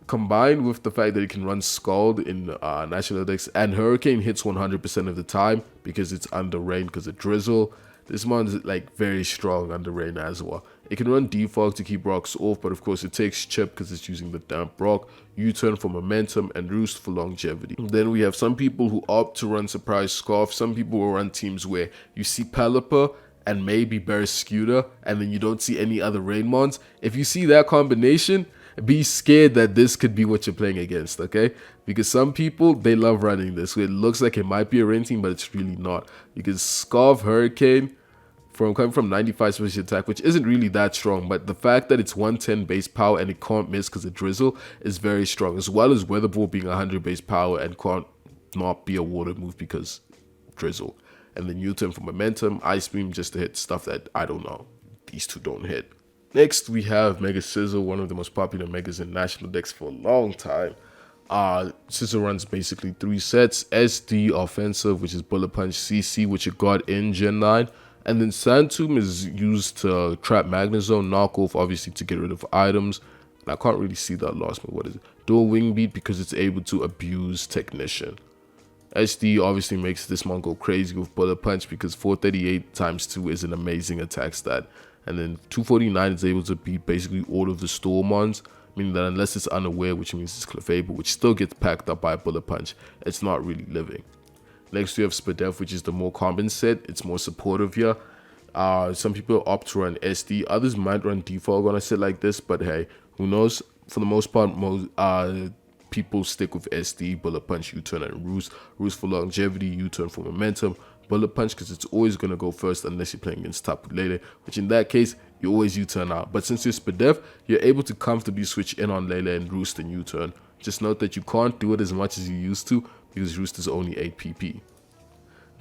Combined with the fact that it can run Scald in National Dex, and Hurricane hits 100% of the time because it's under rain because of drizzle. This mon's like very strong under rain as well. It can run Defog to keep rocks off, but of course it takes Chip because it's using the damp rock, U-turn for momentum, and Roost for longevity. Then we have some people who opt to run Surprise Scarf. Some people will run teams where you see Pelipper and maybe Barrascuda, and then you don't see any other rain mons. If you see that combination, be scared that this could be what you're playing against, okay? Because some people, they love running this. It looks like it might be a rain team, but it's really not. Because Scarf Hurricane, coming from 95 special attack, which isn't really that strong, but the fact that it's 110 base power and it can't miss because of drizzle is very strong, as well as Weather Ball being 100 base power and can't not be a water move because drizzle. And then U-turn for momentum, Ice Beam just to hit stuff that, I don't know, these two don't hit. Next, we have Mega Scizor, one of the most popular Megas in National Dex for a long time. Scizor runs basically 3 sets: SD offensive, which is Bullet Punch, CC, which it got in Gen 9, and then Sand Tomb is used to trap Magnezone, knockoff obviously to get rid of items. And I can't really see that last move. What is it? Dual Wing Beat, because it's able to abuse Technician. SD obviously makes this mon go crazy with Bullet Punch because 438 times 2 is an amazing attack stat. And then 249 is able to beat basically all of the Stormons, meaning that unless it's unaware, which means it's Clefable, which still gets packed up by a Bullet Punch, it's not really living. Next we have Spadef, which is the more common set. It's more supportive here. Some people opt to run SD, others might run Defog on a set like this, but hey, who knows? For the most part, people stick with SD, Bullet Punch, U-turn, and Roost. Roost for longevity, U-turn for momentum, Bullet Punch because it's always going to go first unless you're playing against Tapu Lele, which in that case, you always U-turn out. But since you're Spadef, you're able to comfortably switch in on Lele and Roost and U-turn. Just note that you can't do it as much as you used to because Roost is only 8 PP.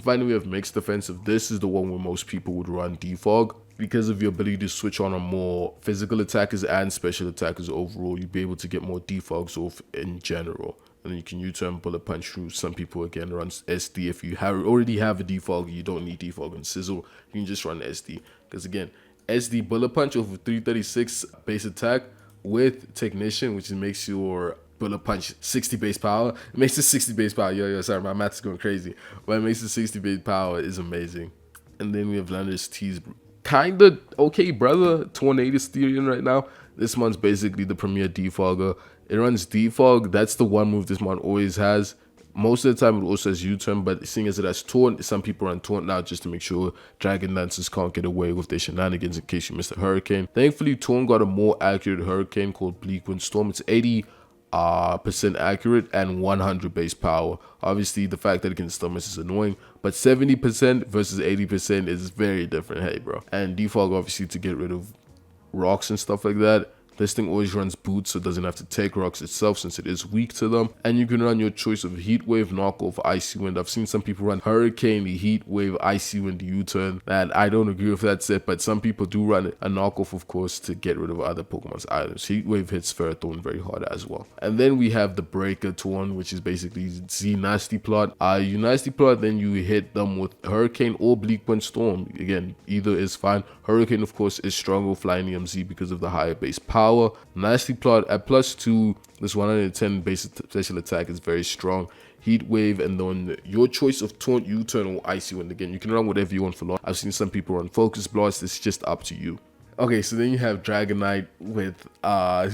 Finally, we have Mixed Defensive. This is the one where most people would run Defog. Because of your ability to switch on more physical attackers and special attackers overall, you'll be able to get more defogs off in general. And then you can U-turn, Bullet Punch through. Some people again run SD. If you already have a defog, you don't need defog and Scizor, you can just run SD. Because again, SD Bullet Punch over 336 base attack with Technician, which makes your Bullet Punch 60 base power. It makes it 60 base power. Yo, sorry, my math is going crazy. But it makes it 60 base power is amazing. And then we have Landorus-Therian. Kinda okay, brother. Tornadus Therian right now. This one's basically the premier defogger. It runs defog. That's the one move this one always has. Most of the time it also has U-turn, but seeing as it has taunt, some people run taunt now just to make sure Dragon Dancers can't get away with their shenanigans in case you missed a Hurricane. Thankfully, taunt got a more accurate Hurricane called Bleak Wind Storm. It's 80% accurate and 100 base power. Obviously the fact that it can still miss is annoying, but 70% versus 80% is very different. Hey bro. And defog obviously to get rid of rocks and stuff like that. This thing always runs boots, so it doesn't have to take rocks itself since it is weak to them. And you can run your choice of Heat Wave, Knockoff, Icy Wind. I've seen some people run Hurricane, the Heat Wave, Icy Wind, U-turn. And I don't agree with that set, but some people do run a Knockoff, of course, to get rid of other Pokemon's items. Heat Wave hits Ferrothorn very hard as well. And then we have the Breaker Torn, which is basically Z Nasty Plot. You Nasty Plot, then you hit them with Hurricane or Bleak Wind Storm. Again, either is fine. Hurricane, of course, is stronger with Flying EMZ because of the higher base power. Nasty Plot at +2, this 110 base special attack is very strong. Heat Wave, and then your choice of Taunt, U-turn, or Icy Wind. Again, you can run whatever you want for long. I've seen some people run Focus Blast. It's just up to you. Okay, so then you have Dragonite with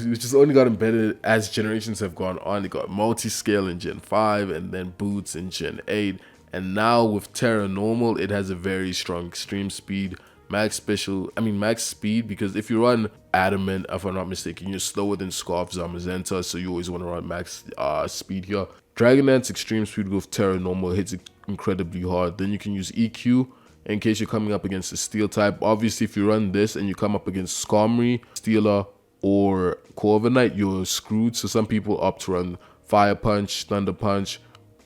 which has only gotten better as generations have gone on. It got Multi-Scale in Gen 5 and then Boots in Gen 8. And now with Terra Normal, it has a very strong Extreme Speed, max speed, because if you run Adamant, if I'm not mistaken, you're slower than Scarf, Zamazenta, so you always want to run max speed here. Dragonite's Extreme Speed with Terra Normal hits it incredibly hard. Then you can use EQ in case you're coming up against a Steel type. Obviously, if you run this and you come up against Skarmory, Steeler, or Corviknight, you're screwed. So some people opt to run Fire Punch, Thunder Punch,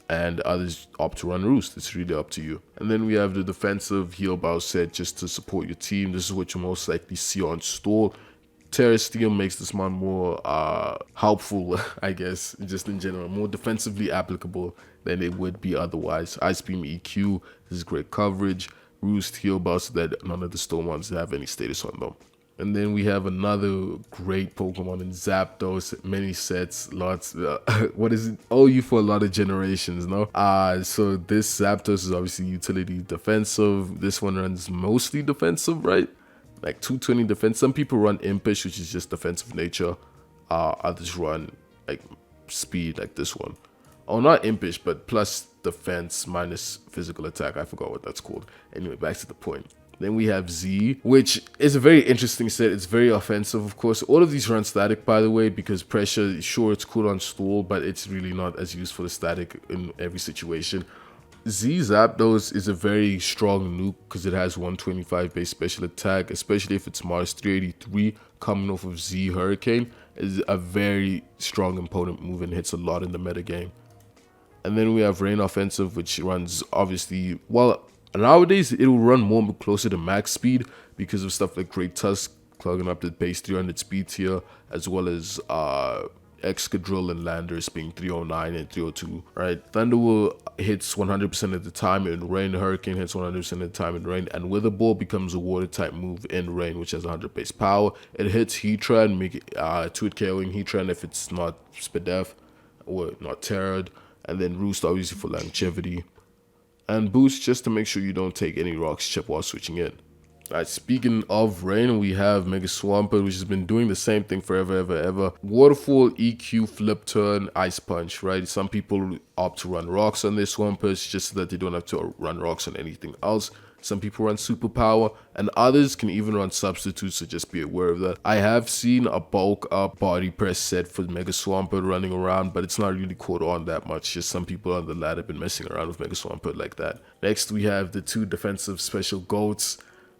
and others opt to run Roost. It's really up to you. And then we have the defensive Heal Bow set just to support your team. This is what you most likely see on Stall. Terra Steel makes this one more helpful, I guess, just in general, more defensively applicable than it would be otherwise. Ice Beam EQ, this is great coverage. Roost Heal Bow so that none of the Storm ones have any status on them. And then we have another great Pokemon in Zapdos, many sets, lots. What is it? Oh, you for a lot of generations, no? So this Zapdos is obviously utility defensive. This one runs mostly defensive, right? Like 220 defense. Some people run Impish, which is just defensive nature. Others run like speed, like this one. Oh, not Impish, but plus defense minus physical attack. I forgot what that's called. Anyway, back to the point. Then we have Z, which is a very interesting set. It's very offensive, of course. All of these run static, by the way, because pressure, sure, it's cool on Stall, but it's really not as useful as static in every situation. Z Zapdos is a very strong nuke because it has 125 base special attack, especially if it's Mars 383 coming off of Z Hurricane. Is a very strong opponent move and hits a lot in the meta game. And then we have Rain Offensive, which runs obviously, well, nowadays it will run more closer to max speed because of stuff like Great Tusk clogging up the base 300 speed tier, as well as Excadrill and Landorus being 309 and 302, right? Thunderwheel hits 100% of the time in rain, Hurricane hits 100% of the time in rain, and Wither Ball becomes a water type move in rain, which has 100 base power. It hits Heatran, to it KOing Heatran if it's not Spadef or not Terrored, and then Roost obviously for longevity, and Boost just to make sure you don't take any rocks chip while switching in. Alright, speaking of rain, we have Mega Swampert, which has been doing the same thing forever, ever. Waterfall, EQ, Flip Turn, Ice Punch, right? Some people opt to run rocks on their Swamperts just so that they don't have to run rocks on anything else. Some people run Superpower, and others can even run Substitutes, so just be aware of that. I have seen a bulk up body press set for Mega Swampert running around, but it's not really caught on that much. Just some people on the ladder have been messing around with Mega Swampert like that. Next, we have the two defensive special goats,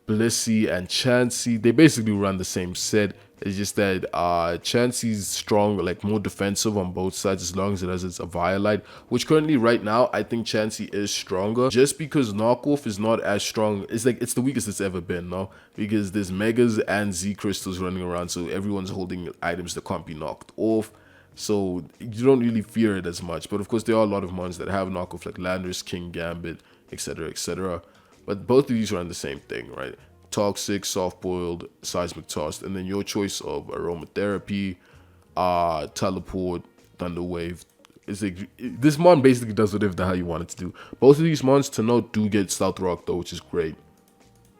Blissey and Chansey. They basically run the same set. It's just that Chansey's strong, like more defensive on both sides as long as it has its Violite, which currently right now I think Chansey is stronger just because knockoff is not as strong. It's like it's the weakest it's ever been, no? Because there's Megas and Z Crystals running around, so everyone's holding items that can't be knocked off. So you don't really fear it as much. But of course there are a lot of mons that have knockoff like Landorus, Kingambit, etc, etc. But both of these run the same thing, right? Toxic, Soft-Boiled, Seismic Tossed, and then your choice of Aromatherapy, Teleport, Thunder Wave. It's like, this mon basically does whatever the hell you want it to do. Both of these mons, to note, do get Stealth Rock though, which is great.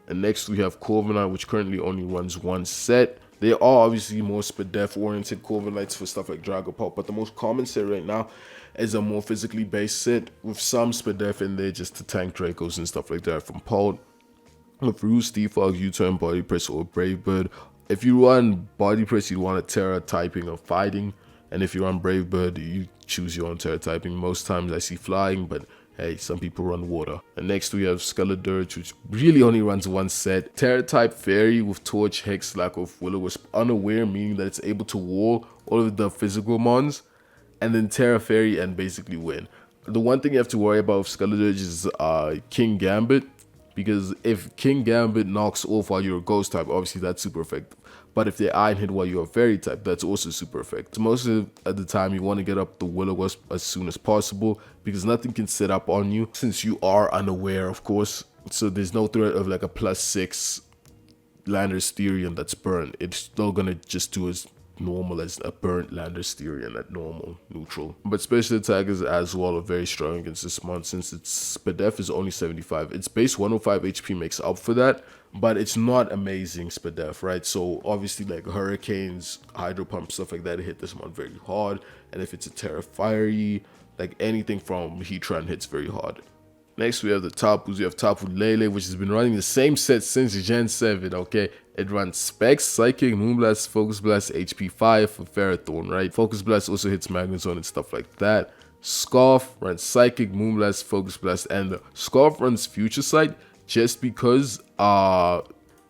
And next we have Corviknight, which currently only runs one set. There are obviously more Spadef oriented Corviknights for stuff like Dragapult, but the most common set right now is a more physically based set with some Spadef in there just to tank Dracos and stuff like that from Pult. With Roost, Defog, U-Turn, Body Press, or Brave Bird. If you run Body Press, you want a Terra typing or fighting. And if you run Brave Bird, you choose your own Terra typing. Most times I see flying, but hey, some people run water. And next we have Skeledirge, which really only runs one set. Terra type Fairy with Torch, Hex, Lack of Will-O-Wisp, Unaware, meaning that it's able to wall all of the physical mons. And then Terra Fairy and basically win. The one thing you have to worry about with Skeledirge is Kingambit. Because if Kingambit knocks off while you're a ghost type, obviously that's super effective. But if they iron hit while you're a fairy type, that's also super effective. Most of the time, you want to get up the Will-O-Wisp as soon as possible because nothing can set up on you since you are unaware, of course. So there's no threat of like a +6 Landorus-Therian that's burned. It's still gonna just do as normal as a burnt Landorus-Therian at normal, neutral. But special attackers as well are very strong against this mon since its Spadef is only 75. Its base 105 HP makes up for that, but it's not amazing Spadef, right? So obviously like Hurricanes, Hydro Pump, stuff like that hit this mon very hard. And if it's a Terra Fiery, like anything from Heatran hits very hard. Next, we have the Tapus. We have Tapu Lele, which has been running the same set since Gen 7, okay? It runs Specs, Psychic, Moonblast, Focus Blast, HP 5 for Ferrothorn, right? Focus Blast also hits Magnezone and stuff like that. Scarf runs Psychic, Moonblast, Focus Blast, and Scarf runs Future Sight just because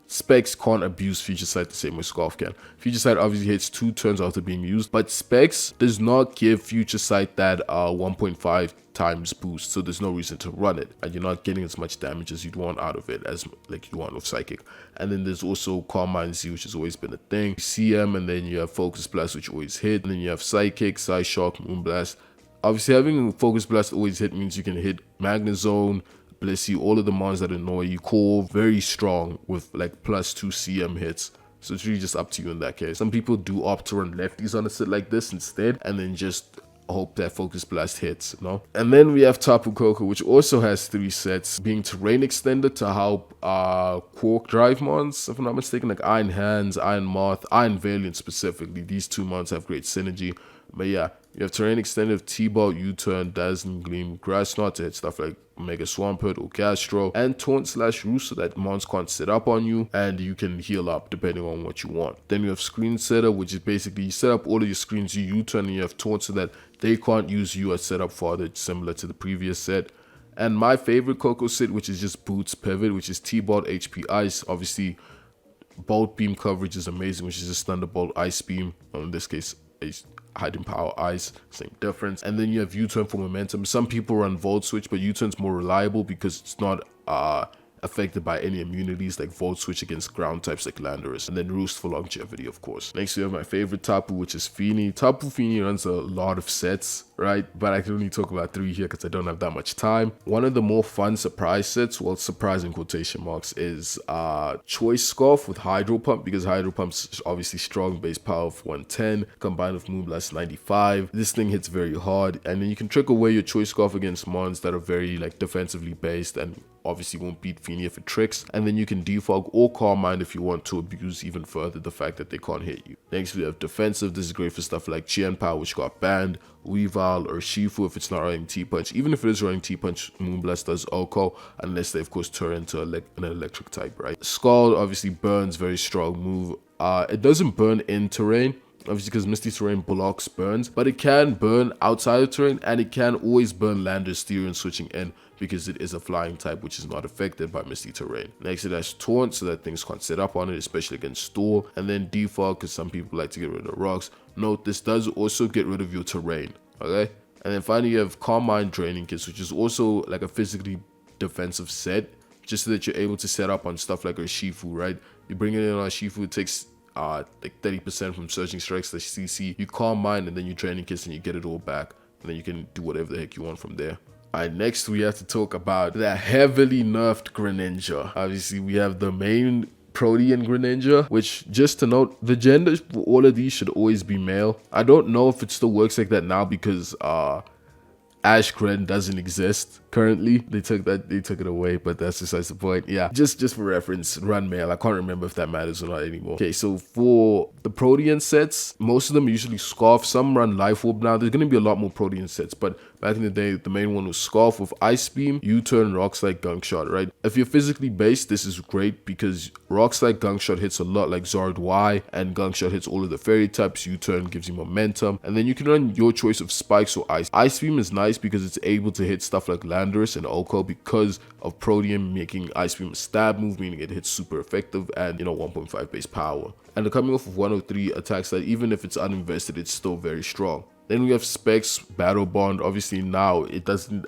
Specs can't abuse Future Sight the same way Scarf can. Future Sight obviously hits 2 turns after being used, but Specs does not give Future Sight that 1.5 times boost, so there's no reason to run it, and you're not getting as much damage as you'd want out of it as like you want with Psychic. And then there's also Calm Mind Z, which has always been a thing, CM, and then you have Focus Blast, which always hit, and then you have Psychic, Psyshock, Moonblast. Obviously having Focus Blast always hit means you can hit Magnezone, Blissey, all of the mons that annoy you. Core, very strong with like +2 CM hits. So it's really just up to you in that case. Some people do opt to run lefties on a set like this instead, and then just hope that Focus Blast hits, you know? And then we have Tapu Koko, which also has 3 sets, being Terrain Extender to help Quark Drive mons, if I'm not mistaken, like Iron Hands, Iron Moth, Iron Valiant specifically. These 2 mons have great synergy. But yeah, you have Terrain Extender, T-Ball, U-Turn, Dazzling Gleam, Grass Knot to hit stuff like Mega Swampert or Castro, and Taunt/Roost so that mons can't sit up on you and you can heal up depending on what you want. Then you have Screen Setter, which is basically you set up all of your screens, you U-turn, and you have Taunt so that they can't use you as setup fodder, similar to the previous set. And my favorite Koko set, which is just Boots Pivot, which is T-Bolt, HP Ice. Obviously, Bolt Beam coverage is amazing, which is just Thunderbolt Ice Beam, or in this case, Hiding Power Ice, same difference. And then you have U-Turn for momentum. Some people run Volt Switch, but U-Turn's more reliable because it's not affected by any immunities like Volt Switch against ground types like Landorus, and then Roost for longevity, of course. Next we have my favorite Tapu, which is Fini. Tapu Fini runs a lot of sets, right? But I can only talk about 3 here because I don't have that much time. One of the more fun surprise sets, well, surprise in quotation marks, is Choice Scarf with Hydro Pump, because Hydro Pump's obviously strong base power of 110 combined with Moonblast 95. This thing hits very hard, and then you can trick away your Choice Scarf against mons that are very like defensively based and obviously won't beat Fini if it tricks, and then you can defog or Calm Mind if you want to abuse even further the fact that they can't hit you. Next we have defensive. This is great for stuff like Chien-Pao, which got banned, Weavile, or Urshifu if it's not running T-Punch. Even if it is running T-Punch, Moonblast does OHKO, unless they of course turn into an electric type, right? Scald obviously burns, very strong move. It doesn't burn in terrain, obviously because Misty Terrain blocks burns, but it can burn outside of terrain, and it can always burn Landorus-Therian switching in because it is a flying type which is not affected by Misty Terrain. Next it has Taunt so that things can't set up on it, especially against Storm, and then Defog because some people like to get rid of rocks. Note this does also get rid of your terrain, okay? And then finally you have Calm Mind Draining Kits, which is also like a physically defensive set, just so that you're able to set up on stuff like Urshifu, right? You bring it in on Urshifu, it takes like 30% from Surging Strikes, the CC, you Calm Mind, and then you Draining Kiss and you get it all back, and then you can do whatever the heck you want from there. Alright, next we have to talk about the heavily nerfed Greninja. Obviously we have the main Protean Greninja, which, just to note, the gender for all of these should always be male. I don't know if it still works like that now because Ash Gren doesn't exist currently. They took it away, but that's besides the point. Yeah, just for reference, run male. I can't remember if that matters or not anymore. Okay, so for the Protean sets, most of them usually Scarf. Some run Life Orb now. There's going to be a lot more Protean sets, but back in the day, the main one was Scarf with Ice Beam, U-Turn, Rock Slide, Gunk Shot, right? If you're physically based, this is great because Rock Slide, Gunk Shot hits a lot like Zard Y, and Gunk Shot hits all of the fairy types. U-Turn gives you momentum, and then you can run your choice of Spikes or Ice. Ice Beam is nice because it's able to hit stuff like Landorus and OHKO because of Protean making Ice Beam a stab move, meaning it hits super effective and, you know, 1.5 base power. And they're coming off of 103 attacks that even if it's uninvested, it's still very strong. Then we have Specs, Battle Bond. Obviously now it doesn't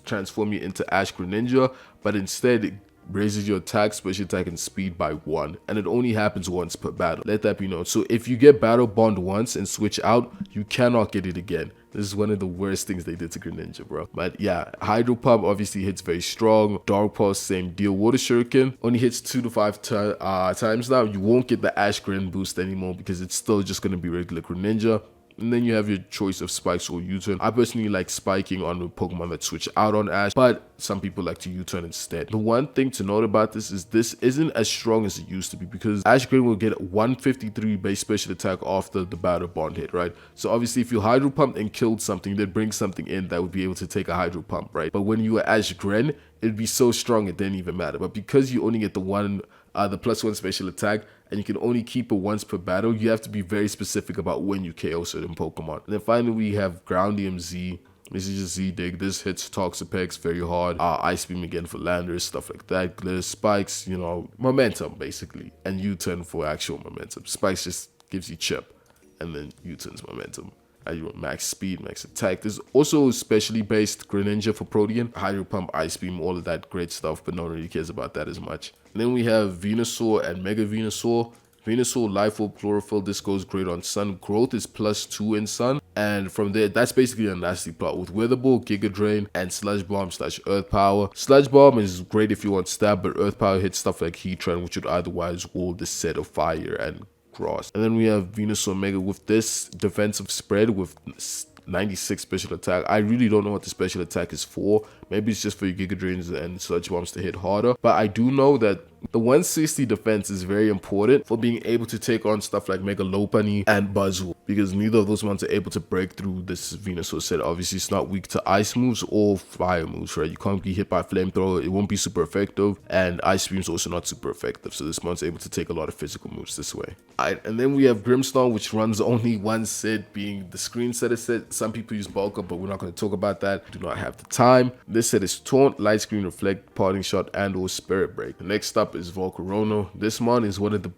transform you into Ash Greninja, but instead it raises your attack, special attack, and speed by 1, and it only happens once per battle. Let that be known. So if you get Battle Bond once and switch out, you cannot get it again. This is one of the worst things they did to Greninja, bro. But yeah, Hydro Pump obviously hits very strong. Dark Pulse, same deal. Water Shuriken only hits 2 to 5 times now. You won't get the Ash Gren boost anymore because it's still just going to be regular Greninja. And then you have your choice of Spikes or U-Turn. I personally like spiking on the Pokemon that switch out on Ash, but some people like to U-Turn instead. The one thing to note about this is this isn't as strong as it used to be because Ash Gren will get 153 base special attack after the Battle Bond hit, right? So obviously if you Hydro Pump and killed something, they'd bring something in that would be able to take a Hydro Pump, right? But when you were Ash Gren, it'd be so strong it didn't even matter. But because you only get the +1 special attack, and you can only keep it once per battle, you have to be very specific about when you KO certain Pokemon. And then finally we have Groundium Z. This is just Z-Dig. This hits Toxapex very hard. Ice Beam again for Landorus, stuff like that. Glitter Spikes, you know, momentum basically. And U-Turn for actual momentum. Spikes just gives you chip, and then U-Turn's momentum. You want max speed, max attack. There's also specially based Greninja for Protean, Hydro Pump, Ice Beam, all of that great stuff, but no one really cares about that as much. And then we have Venusaur and Mega Venusaur. Venusaur, Life Orb, Chlorophyll. This goes great on Sun. Growth is +2 in Sun, and from there, that's basically a nasty plot with Wither Ball, Giga Drain, and Sludge Bomb / Earth Power. Sludge Bomb is great if you want stab, but Earth Power hits stuff like Heatran, which would otherwise wall the set of fire and grass. And then we have Venusaur Mega with this defensive spread with 96 special attack. I really don't know what the special attack is for. Maybe it's just for your Giga Drains and Sludge Bombs to hit harder. But I do know that the 160 defense is very important for being able to take on stuff like Mega Lopunny and Buzzwole, because neither of those ones are able to break through this Venusaur set. Obviously, it's not weak to ice moves or fire moves, right? You can't be hit by Flamethrower. It won't be super effective, and Ice Beam is also not super effective. So this one's able to take a lot of physical moves this way. Alright, and then we have Grimmsnarl, which runs only one set, being the Screen Setter set. Some people use Bulk Up, but we're not going to talk about that. Do not have the time. This set is Taunt, Light Screen, Reflect, Parting Shot, and or Spirit Break. The next up is Volcarono. This mon is one of the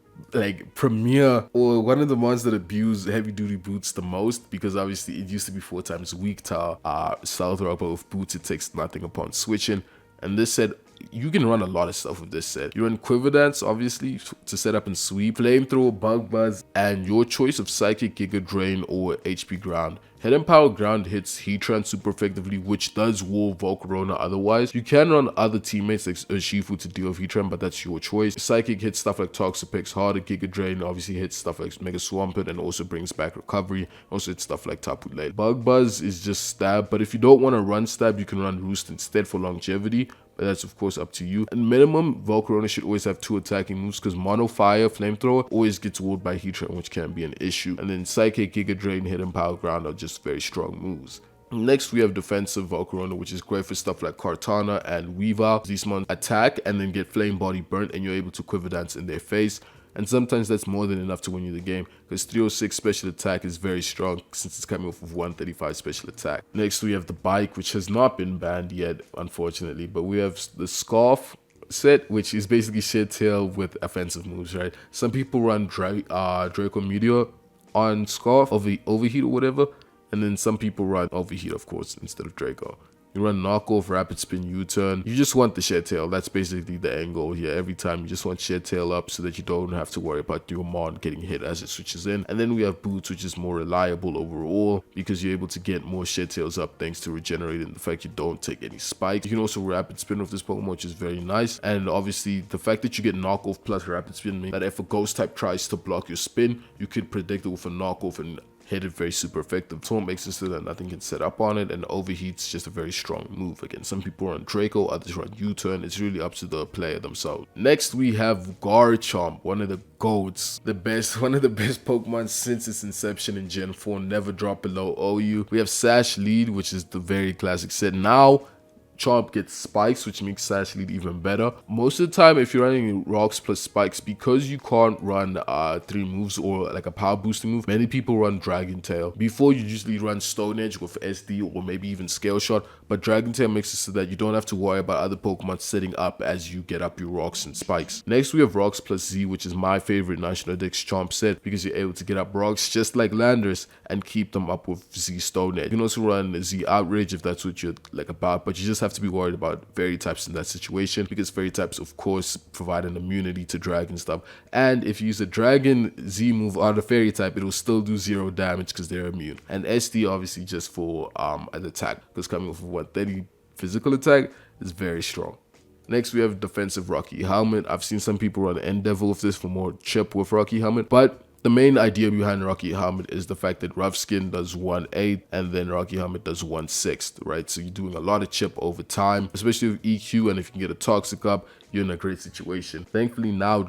premier, or one of the ones that abuse heavy duty boots the most, because obviously it used to be 4 times weak to Stealth Rock, but with boots it takes nothing upon switching. And this set you can run a lot of stuff with this set. You run Quiver Dance, obviously, to set up and sweep, Flamethrower, Bug Buzz, and your choice of Psychic, Giga Drain, or HP Ground. Hidden Power Ground hits Heatran super effectively, which does wall Volcarona otherwise. You can run other teammates like Urshifu to deal with Heatran, but that's your choice. Psychic hits stuff like Toxapex harder, Giga Drain obviously hits stuff like Mega Swampert and also brings back recovery. Also hits stuff like Tapu Lele. Bug Buzz is just stab, but if you don't want to run stab, you can run Roost instead for longevity. But that's of course up to you. And minimum, Volcarona should always have 2 attacking moves because Mono Fire, Flamethrower always gets walled by Heatran, which can be an issue. And then Psychic, Giga Drain, Hidden Power Ground are just very strong moves. Next, we have defensive Volcarona, which is great for stuff like Kartana and Weavile. These mon attack and then get Flame Body burnt, and you're able to Quiver Dance in their face. And sometimes that's more than enough to win you the game, because 306 special attack is very strong since it's coming off of 135 special attack. Next, we have the Bike, which has not been banned yet, unfortunately, but we have the Scarf set, which is basically Shed Tail with offensive moves, right? Some people run Draco Meteor on Scarf, Overheat or whatever, and then some people run Overheat, of course, instead of Draco. You run Knockoff, Rapid Spin, U-Turn. You just want the Shed Tail. That's basically the end goal here. Every time you just want Shed Tail up so that you don't have to worry about your Mon getting hit as it switches in. And then we have Boots, which is more reliable overall because you're able to get more Shed Tails up thanks to regenerating the fact you don't take any spikes. You can also Rapid Spin with this Pokemon, which is very nice. And obviously, the fact that you get Knockoff plus Rapid Spin means that if a Ghost type tries to block your spin, you could predict it with a Knockoff and hit it very super effective. Taunt makes it so that nothing can set up on it, and Overheat's just a very strong move. Again, some people run Draco, others run U-Turn. It's really up to the player themselves. Next, we have Garchomp, one of the GOATs, one of the best Pokemon since its inception in Gen 4, never drop below OU. We have Sash Lead, which is the very classic set. Now, Chomp gets spikes, which makes Sash Lead even better. Most of the time, if you're running rocks plus spikes, because you can't run 3 moves or like a power boosting move, many people run Dragon Tail. Before, you usually run Stone Edge with SD or maybe even Scale Shot, but Dragon Tail makes it so that you don't have to worry about other Pokemon setting up as you get up your rocks and spikes. Next, we have Rocks plus Z, which is my favorite National Dex Chomp set because you're able to get up rocks just like Landorus and keep them up with Z Stone Edge. You can also run Z Outrage if that's what you're like about, but you just have to be worried about fairy types in that situation because fairy types of course provide an immunity to dragon stuff, and if you use a dragon Z move on a fairy type, it will still do 0 damage because they're immune. And SD obviously just for an attack, because coming off of 130 physical attack is very strong. Next, we have defensive Rocky Helmet. I've seen some people run Endeavor with this for more chip with Rocky Helmet, but the main idea behind Rocky Helmet is the fact that Rough Skin does 1/8 and then Rocky Helmet does 1/6, right? So you're doing a lot of chip over time, especially with EQ, and if you can get a Toxic up, you're in a great situation. Thankfully now,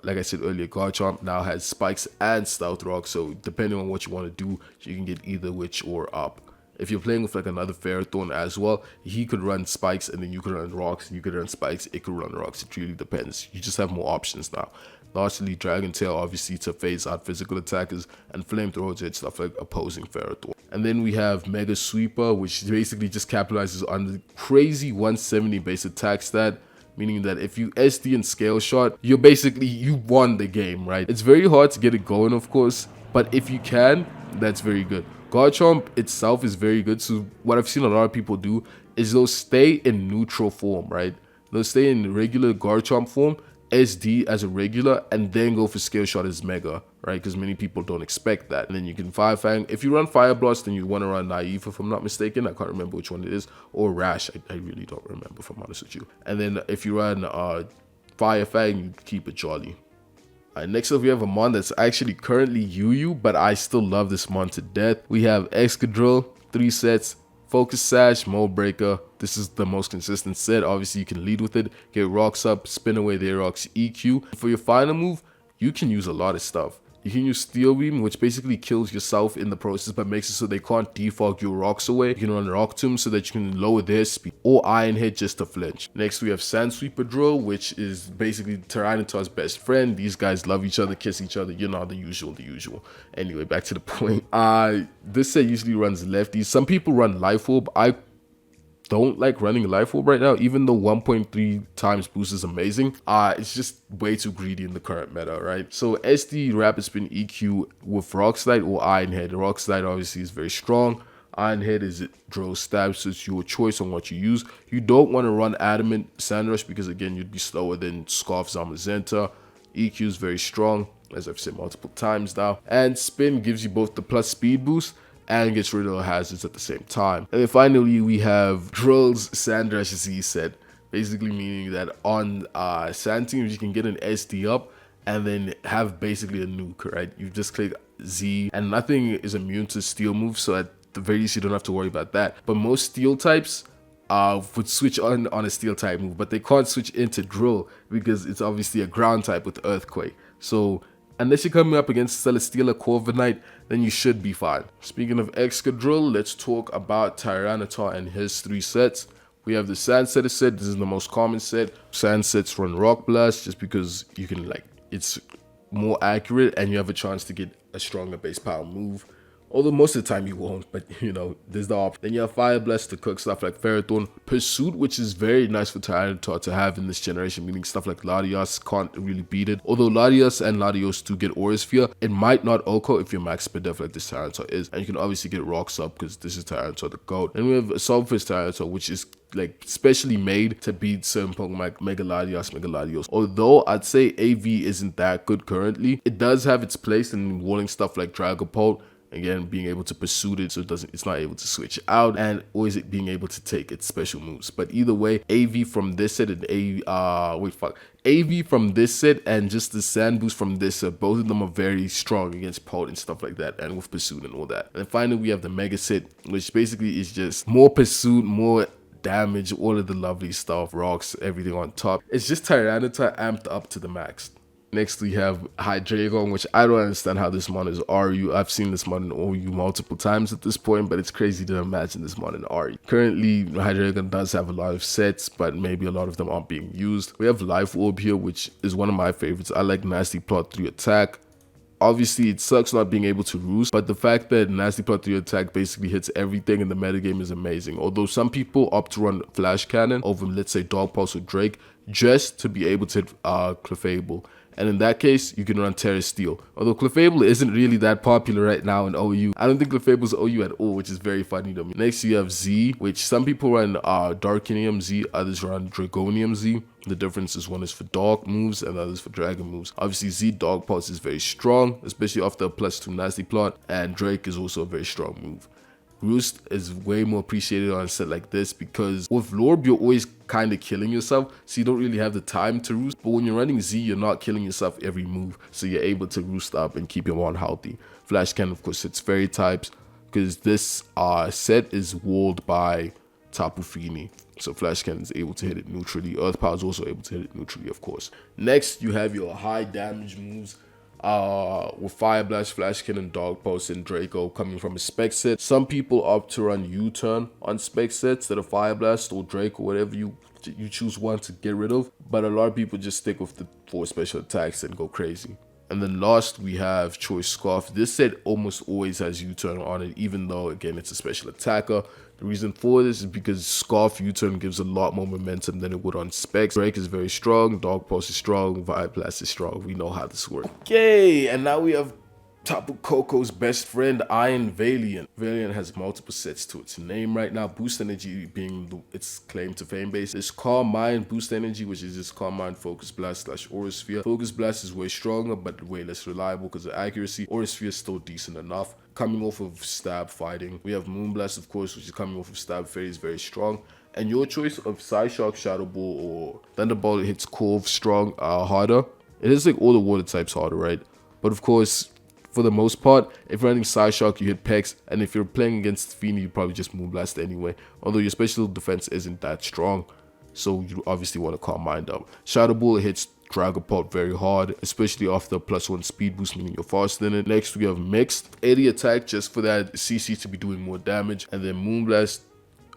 like I said earlier, Garchomp now has Spikes and Stealth Rock, so depending on what you want to do, you can get either which or up. If you're playing with like another Ferrothorn as well, he could run Spikes and then you could run Rocks, and you could run Spikes, it could run Rocks. It really depends. You just have more options now. Lastly, Dragon Tail obviously to phase out physical attackers, and Flamethrower to hit stuff like opposing Ferrothorn. And then we have Mega Sweeper, which basically just capitalizes on the crazy 170 base attack stat, meaning that if you SD and Scale Shot, you won the game, right? It's very hard to get it going, of course, but if you can, that's very good. Garchomp itself is very good, so what I've seen a lot of people do is they'll stay in neutral form, right? They'll stay in regular Garchomp form, SD as a regular, and then go for Scale Shot as Mega, right? Because many people don't expect that. And then you can Fire Fang. If you run Fire Blast, then you want to run Naive, if I'm not mistaken. I can't remember which one it is. Or Rash. I really don't remember, if I'm honest with you. And then if you run Fire Fang, you keep it Jolly. Next up, we have a mon that's actually currently UU, but I still love this mon to death. We have Excadrill, 3 sets, Focus Sash, Mold Breaker. This is the most consistent set. Obviously, you can lead with it, get rocks up, spin away their rocks, EQ. For your final move, you can use a lot of stuff. You can use Steel Beam, which basically kills yourself in the process, but makes it so they can't defog your rocks away. You can run Rock Tomb so that you can lower their speed, or Iron Head just to flinch. Next, we have Sandsweeper Drill, which is basically Tyranitar's best friend. These guys love each other, kiss each other, you know, the usual. Anyway, back to the point. This set usually runs lefties. Some people run Life Orb. I don't like running Life Orb right now, even though 1.3 times boost is amazing. It's just way too greedy in the current meta, right? So SD, Rapid Spin, EQ with Rock Slide or Iron Head. Rock Slide obviously is very strong. Iron Head is drill stab, so it's your choice on what you use. You don't want to run Adamant Sandrush because again you'd be slower than Scarf Zamazenta. EQ is very strong, as I've said multiple times now. And Spin gives you both the plus speed boost and gets rid of hazards at the same time. And then finally we have Drill's Sandrush Z set, basically meaning that on Sand teams you can get an SD up and then have basically a nuke, right? You just click Z and nothing is immune to steel moves, so at the very least you don't have to worry about that. But most steel types would switch on a steel type move, but they can't switch into drill because it's obviously a ground type with earthquake. So unless you're coming up against Celesteela Corviknight, then you should be fine. Speaking of Excadrill, let's talk about Tyranitar and his 3 sets. We have the Sand Setter set. This is the most common set. Sand sets run Rock Blast just because you can it's more accurate and you have a chance to get a stronger base power move. Although most of the time you won't, but you know, there's the option. Then you have Fire Blast to cook stuff like Ferrothorn. Pursuit, which is very nice for Tyranitar to have in this generation, meaning stuff like Latias can't really beat it. Although Latias and Latios do get Aura Sphere, it might not Oko if your max Spadef like this Tyranitar is. And you can obviously get Rocks up because this is Tyranitar the GOAT. Then we have Assaultfish Tyranitar, which is specially made to beat certain Pokemon like Mega Latios. Although I'd say AV isn't that good currently, it does have its place in walling stuff like Dragapult. Again, being able to pursue it so it's not able to switch out, and always being able to take its special moves. But either way, AV from this set and AV from this set and just the Sand Boost from this set, both of them are very strong against Pult and stuff like that, and with Pursuit and all that. And then finally we have the Mega set, which basically is just more Pursuit, more damage, all of the lovely stuff, rocks, everything on top. It's just Tyranitar amped up to the max. Next we have Hydreigon, which I don't understand how this mon is RU. I've seen this mon in OU multiple times at this point, but it's crazy to imagine this mon in RU. Currently, Hydreigon does have a lot of sets, but maybe a lot of them aren't being used. We have Life Orb here, which is one of my favorites. I like Nasty Plot 3 attack. Obviously, it sucks not being able to roost, but the fact that Nasty Plot 3 attack basically hits everything in the metagame is amazing. Although some people opt to run Flash Cannon over, let's say, Dog Pulse or Drake, just to be able to hit Clefable. And in that case, you can run Terra Steel. Although Clefable isn't really that popular right now in OU. I don't think Clefable's OU at all, which is very funny to me. Next, you have Z, which some people run Darkinium Z, others run Dragonium Z. The difference is one is for dog moves and the other is for dragon moves. Obviously, Z Dog Pulse is very strong, especially after a +2 Nasty Plot, and Drake is also a very strong move. Roost is way more appreciated on a set like this because with Lorb, you're always kind of killing yourself, so you don't really have the time to roost. But when you're running Z, you're not killing yourself every move, so you're able to roost up and keep your mon healthy. Flash Cannon, of course, hits fairy types because this set is walled by Tapu Fini. So Flash Cannon is able to hit it neutrally. Earth Power is also able to hit it neutrally, of course. Next, you have your high damage moves. With Fire Blast, Flash Cannon, Dog Pulse, and Draco coming from a spec set. Some people opt to run U-Turn on spec sets that are Fire Blast or Draco, whatever you choose one to get rid of. But a lot of people just stick with the 4 special attacks and go crazy. And then last, we have Choice Scarf. This set almost always has U-Turn on it, even though, again, it's a special attacker. The reason for this is because Scarf U-Turn gives a lot more momentum than it would on specs. Drake is very strong, Dog Pulse is strong, Vibe Blast is strong. We know how this works. Okay, and now we have Tapu Koko's best friend, Iron Valiant. Valiant has multiple sets to its name right now. Boost Energy being its claim to fame base. It's Calm Mind Boost Energy, which is just Calm Mind Focus Blast / Aura Sphere. Focus Blast is way stronger, but way less reliable because of accuracy. Aura Sphere is still decent enough. Coming off of Stab Fighting. We have Moonblast, of course, which is coming off of Stab Fairy, is very strong. And your choice of Psyshock, Shadow Ball, or Thunderbolt hits Corv strong, harder. It is like all the water types harder, right? But of course, for the most part, if you're running Psyshock, you hit Pex, and if you're playing against Fini, you probably just Moonblast anyway. Although your special defense isn't that strong, so you obviously want to Calm Mind up. Shadow Ball hits Dragapult very hard, especially after a +1 speed boost, meaning you're faster than it. Next, we have Mixed. 80 attack just for that CC to be doing more damage, and then Moonblast,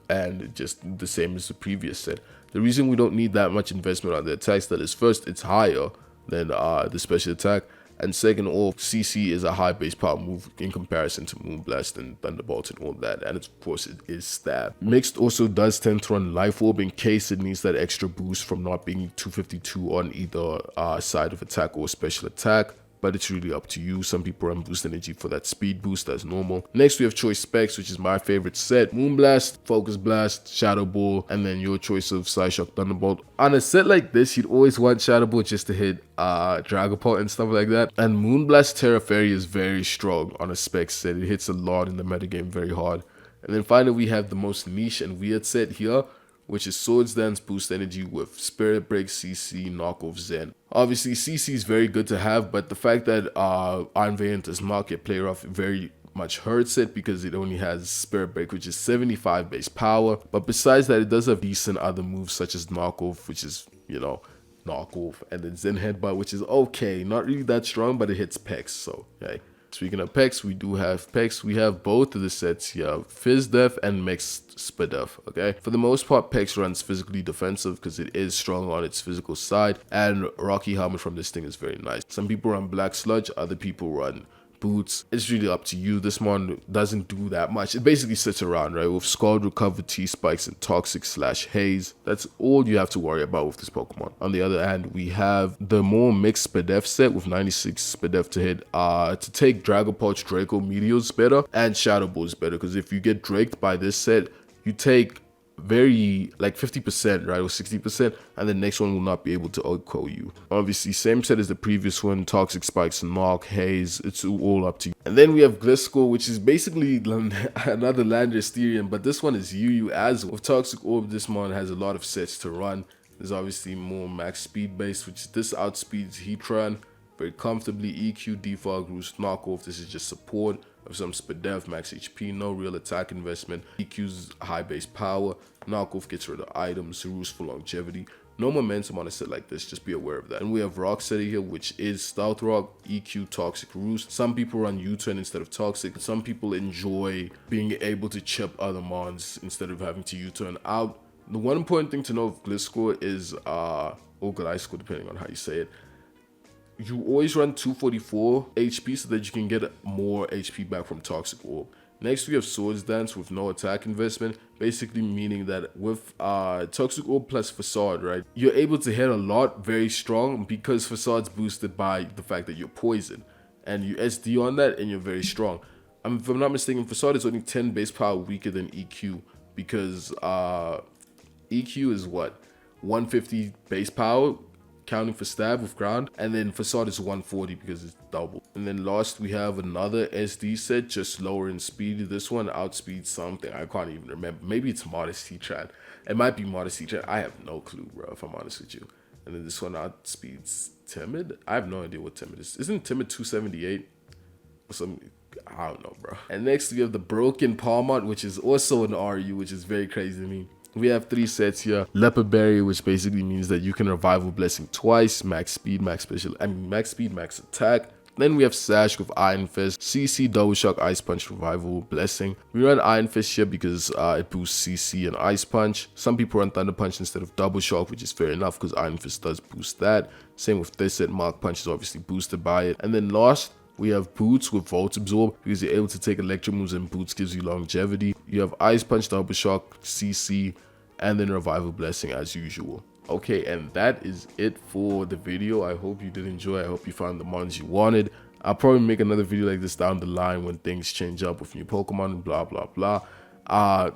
and just the same as the previous set. The reason we don't need that much investment on the attacks that is, first, it's higher than the special attack, and second off, CC is a high base power move in comparison to Moonblast and Thunderbolt and all that, and of course it is Stab. Mixed also does tend to run Life Orb in case it needs that extra boost from not being 252 on either side of attack or special attack. but it's really up to you. Some people run Boost Energy for that speed boost, that's normal. Next we have Choice Specs, which is my favorite set. Moonblast, Focus Blast, Shadow Ball, and then your choice of Psyshock, Thunderbolt. On a set like this, you'd always want Shadow Ball just to hit Dragapult and stuff like that. And Moonblast Terra Fairy is very strong on a spec set. It hits a lot in the metagame, very hard. And then finally we have the most niche and weird set here, which is Swords Dance Boost Energy with Spirit Break, CC, Knockoff, Zen. Obviously, CC is very good to have, but the fact that Iron Valiant does not get player off very much hurts it because it only has Spirit Break, which is 75 base power. But besides that, it does have decent other moves such as Knockoff, which is, you know, Knockoff, and then Zen Headbutt, which is okay, not really that strong, but it hits Pex, so okay. Speaking of Pex, we do have Pex. We have both of the sets here, Fizz Def and Mixed Spadef, okay? For the most part, Pex runs physically defensive because it is strong on its physical side, and Rocky Helmet from this thing is very nice. Some people run Black Sludge, other people run Boots. It's really up to you. This one doesn't do that much. It basically sits around, right? With Scald, Recover, T-Spikes, and Toxic / Haze. That's all you have to worry about with this Pokemon. On the other hand, we have the more mixed Spadef set with 96 Spadef to hit. To take Dragapult, Draco, Meteor's better, and Shadow Ball is better, because if you get Draked by this set, you take very like 50%, right, or 60%, and the next one will not be able to outco you. Obviously, same set as the previous one, Toxic Spikes, Knock, Haze, it's all up to you. And then we have Gliscor, which is basically another Landorus-Therian, but this one is UU as with Toxic Orb. This one has a lot of sets to run. There's obviously more max speed based, which this outspeeds Heatran very comfortably. EQ, Defog, Roost, Knockoff, this is just support of some Spadef, max HP, no real attack investment. EQ's high base power, Knockoff gets rid of items, Roost for longevity. No momentum on a set like this, just be aware of that. And we have Rocksteady here, which is Stealth Rock, EQ, Toxic, Roost. Some people run U-turn instead of Toxic. Some people enjoy being able to chip other mons instead of having to U-turn out. The one important thing to know of Gliscor is, or Gliscor, depending on how you say it, you always run 244 HP so that you can get more HP back from Toxic Orb. Next, we have Swords Dance with no attack investment, basically meaning that with Toxic Orb plus Facade, right, you're able to hit a lot very strong because Facade's boosted by the fact that you're poisoned. And you SD on that and you're very strong. If I'm not mistaken, Facade is only 10 base power weaker than EQ because EQ is what? 150 base power, counting for stab with ground, and then Facade is 140 because it's double. And then last we have another SD set, just lower in speed. This one outspeeds something, I can't even remember. Maybe it's Modest Heatran. It might be Modest Heatran, I have no clue, bro, if I'm honest with you. And then this one outspeeds Timid. I have no idea what Timid is. Isn't Timid 278 or something? I don't know, bro. And next we have the Broken Palmont, which is also an RU, which is very crazy to me. We have 3 sets here. Leopard Berry, which basically means that you can Revival Blessing twice, max speed, max special, max speed, max attack. Then we have Sash with Iron Fist, CC, Double Shock, Ice Punch, Revival Blessing. We run Iron Fist here because it boosts CC and Ice Punch. Some people run Thunder Punch instead of Double Shock, which is fair enough because Iron Fist does boost that. Same with this set, Mark Punch is obviously boosted by it. And then last, we have Boots with Volt Absorb because you're able to take electric moves and Boots gives you longevity. You have Ice Punch, Double Shock, CC, and then Revival Blessing as usual. Okay, and that is it for the video. I hope you did enjoy. I hope you found the mons you wanted. I'll probably make another video like this down the line when things change up with new Pokemon and blah blah blah. I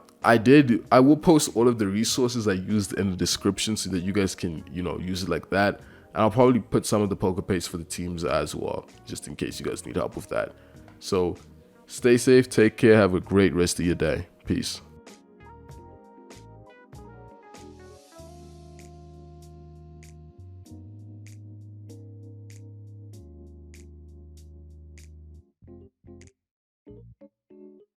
will post all of the resources I used in the description so that you guys can, you know, use it like that. And I'll probably put some of the Pokepays for the teams as well, just in case you guys need help with that. So stay safe, take care, have a great rest of your day. Peace.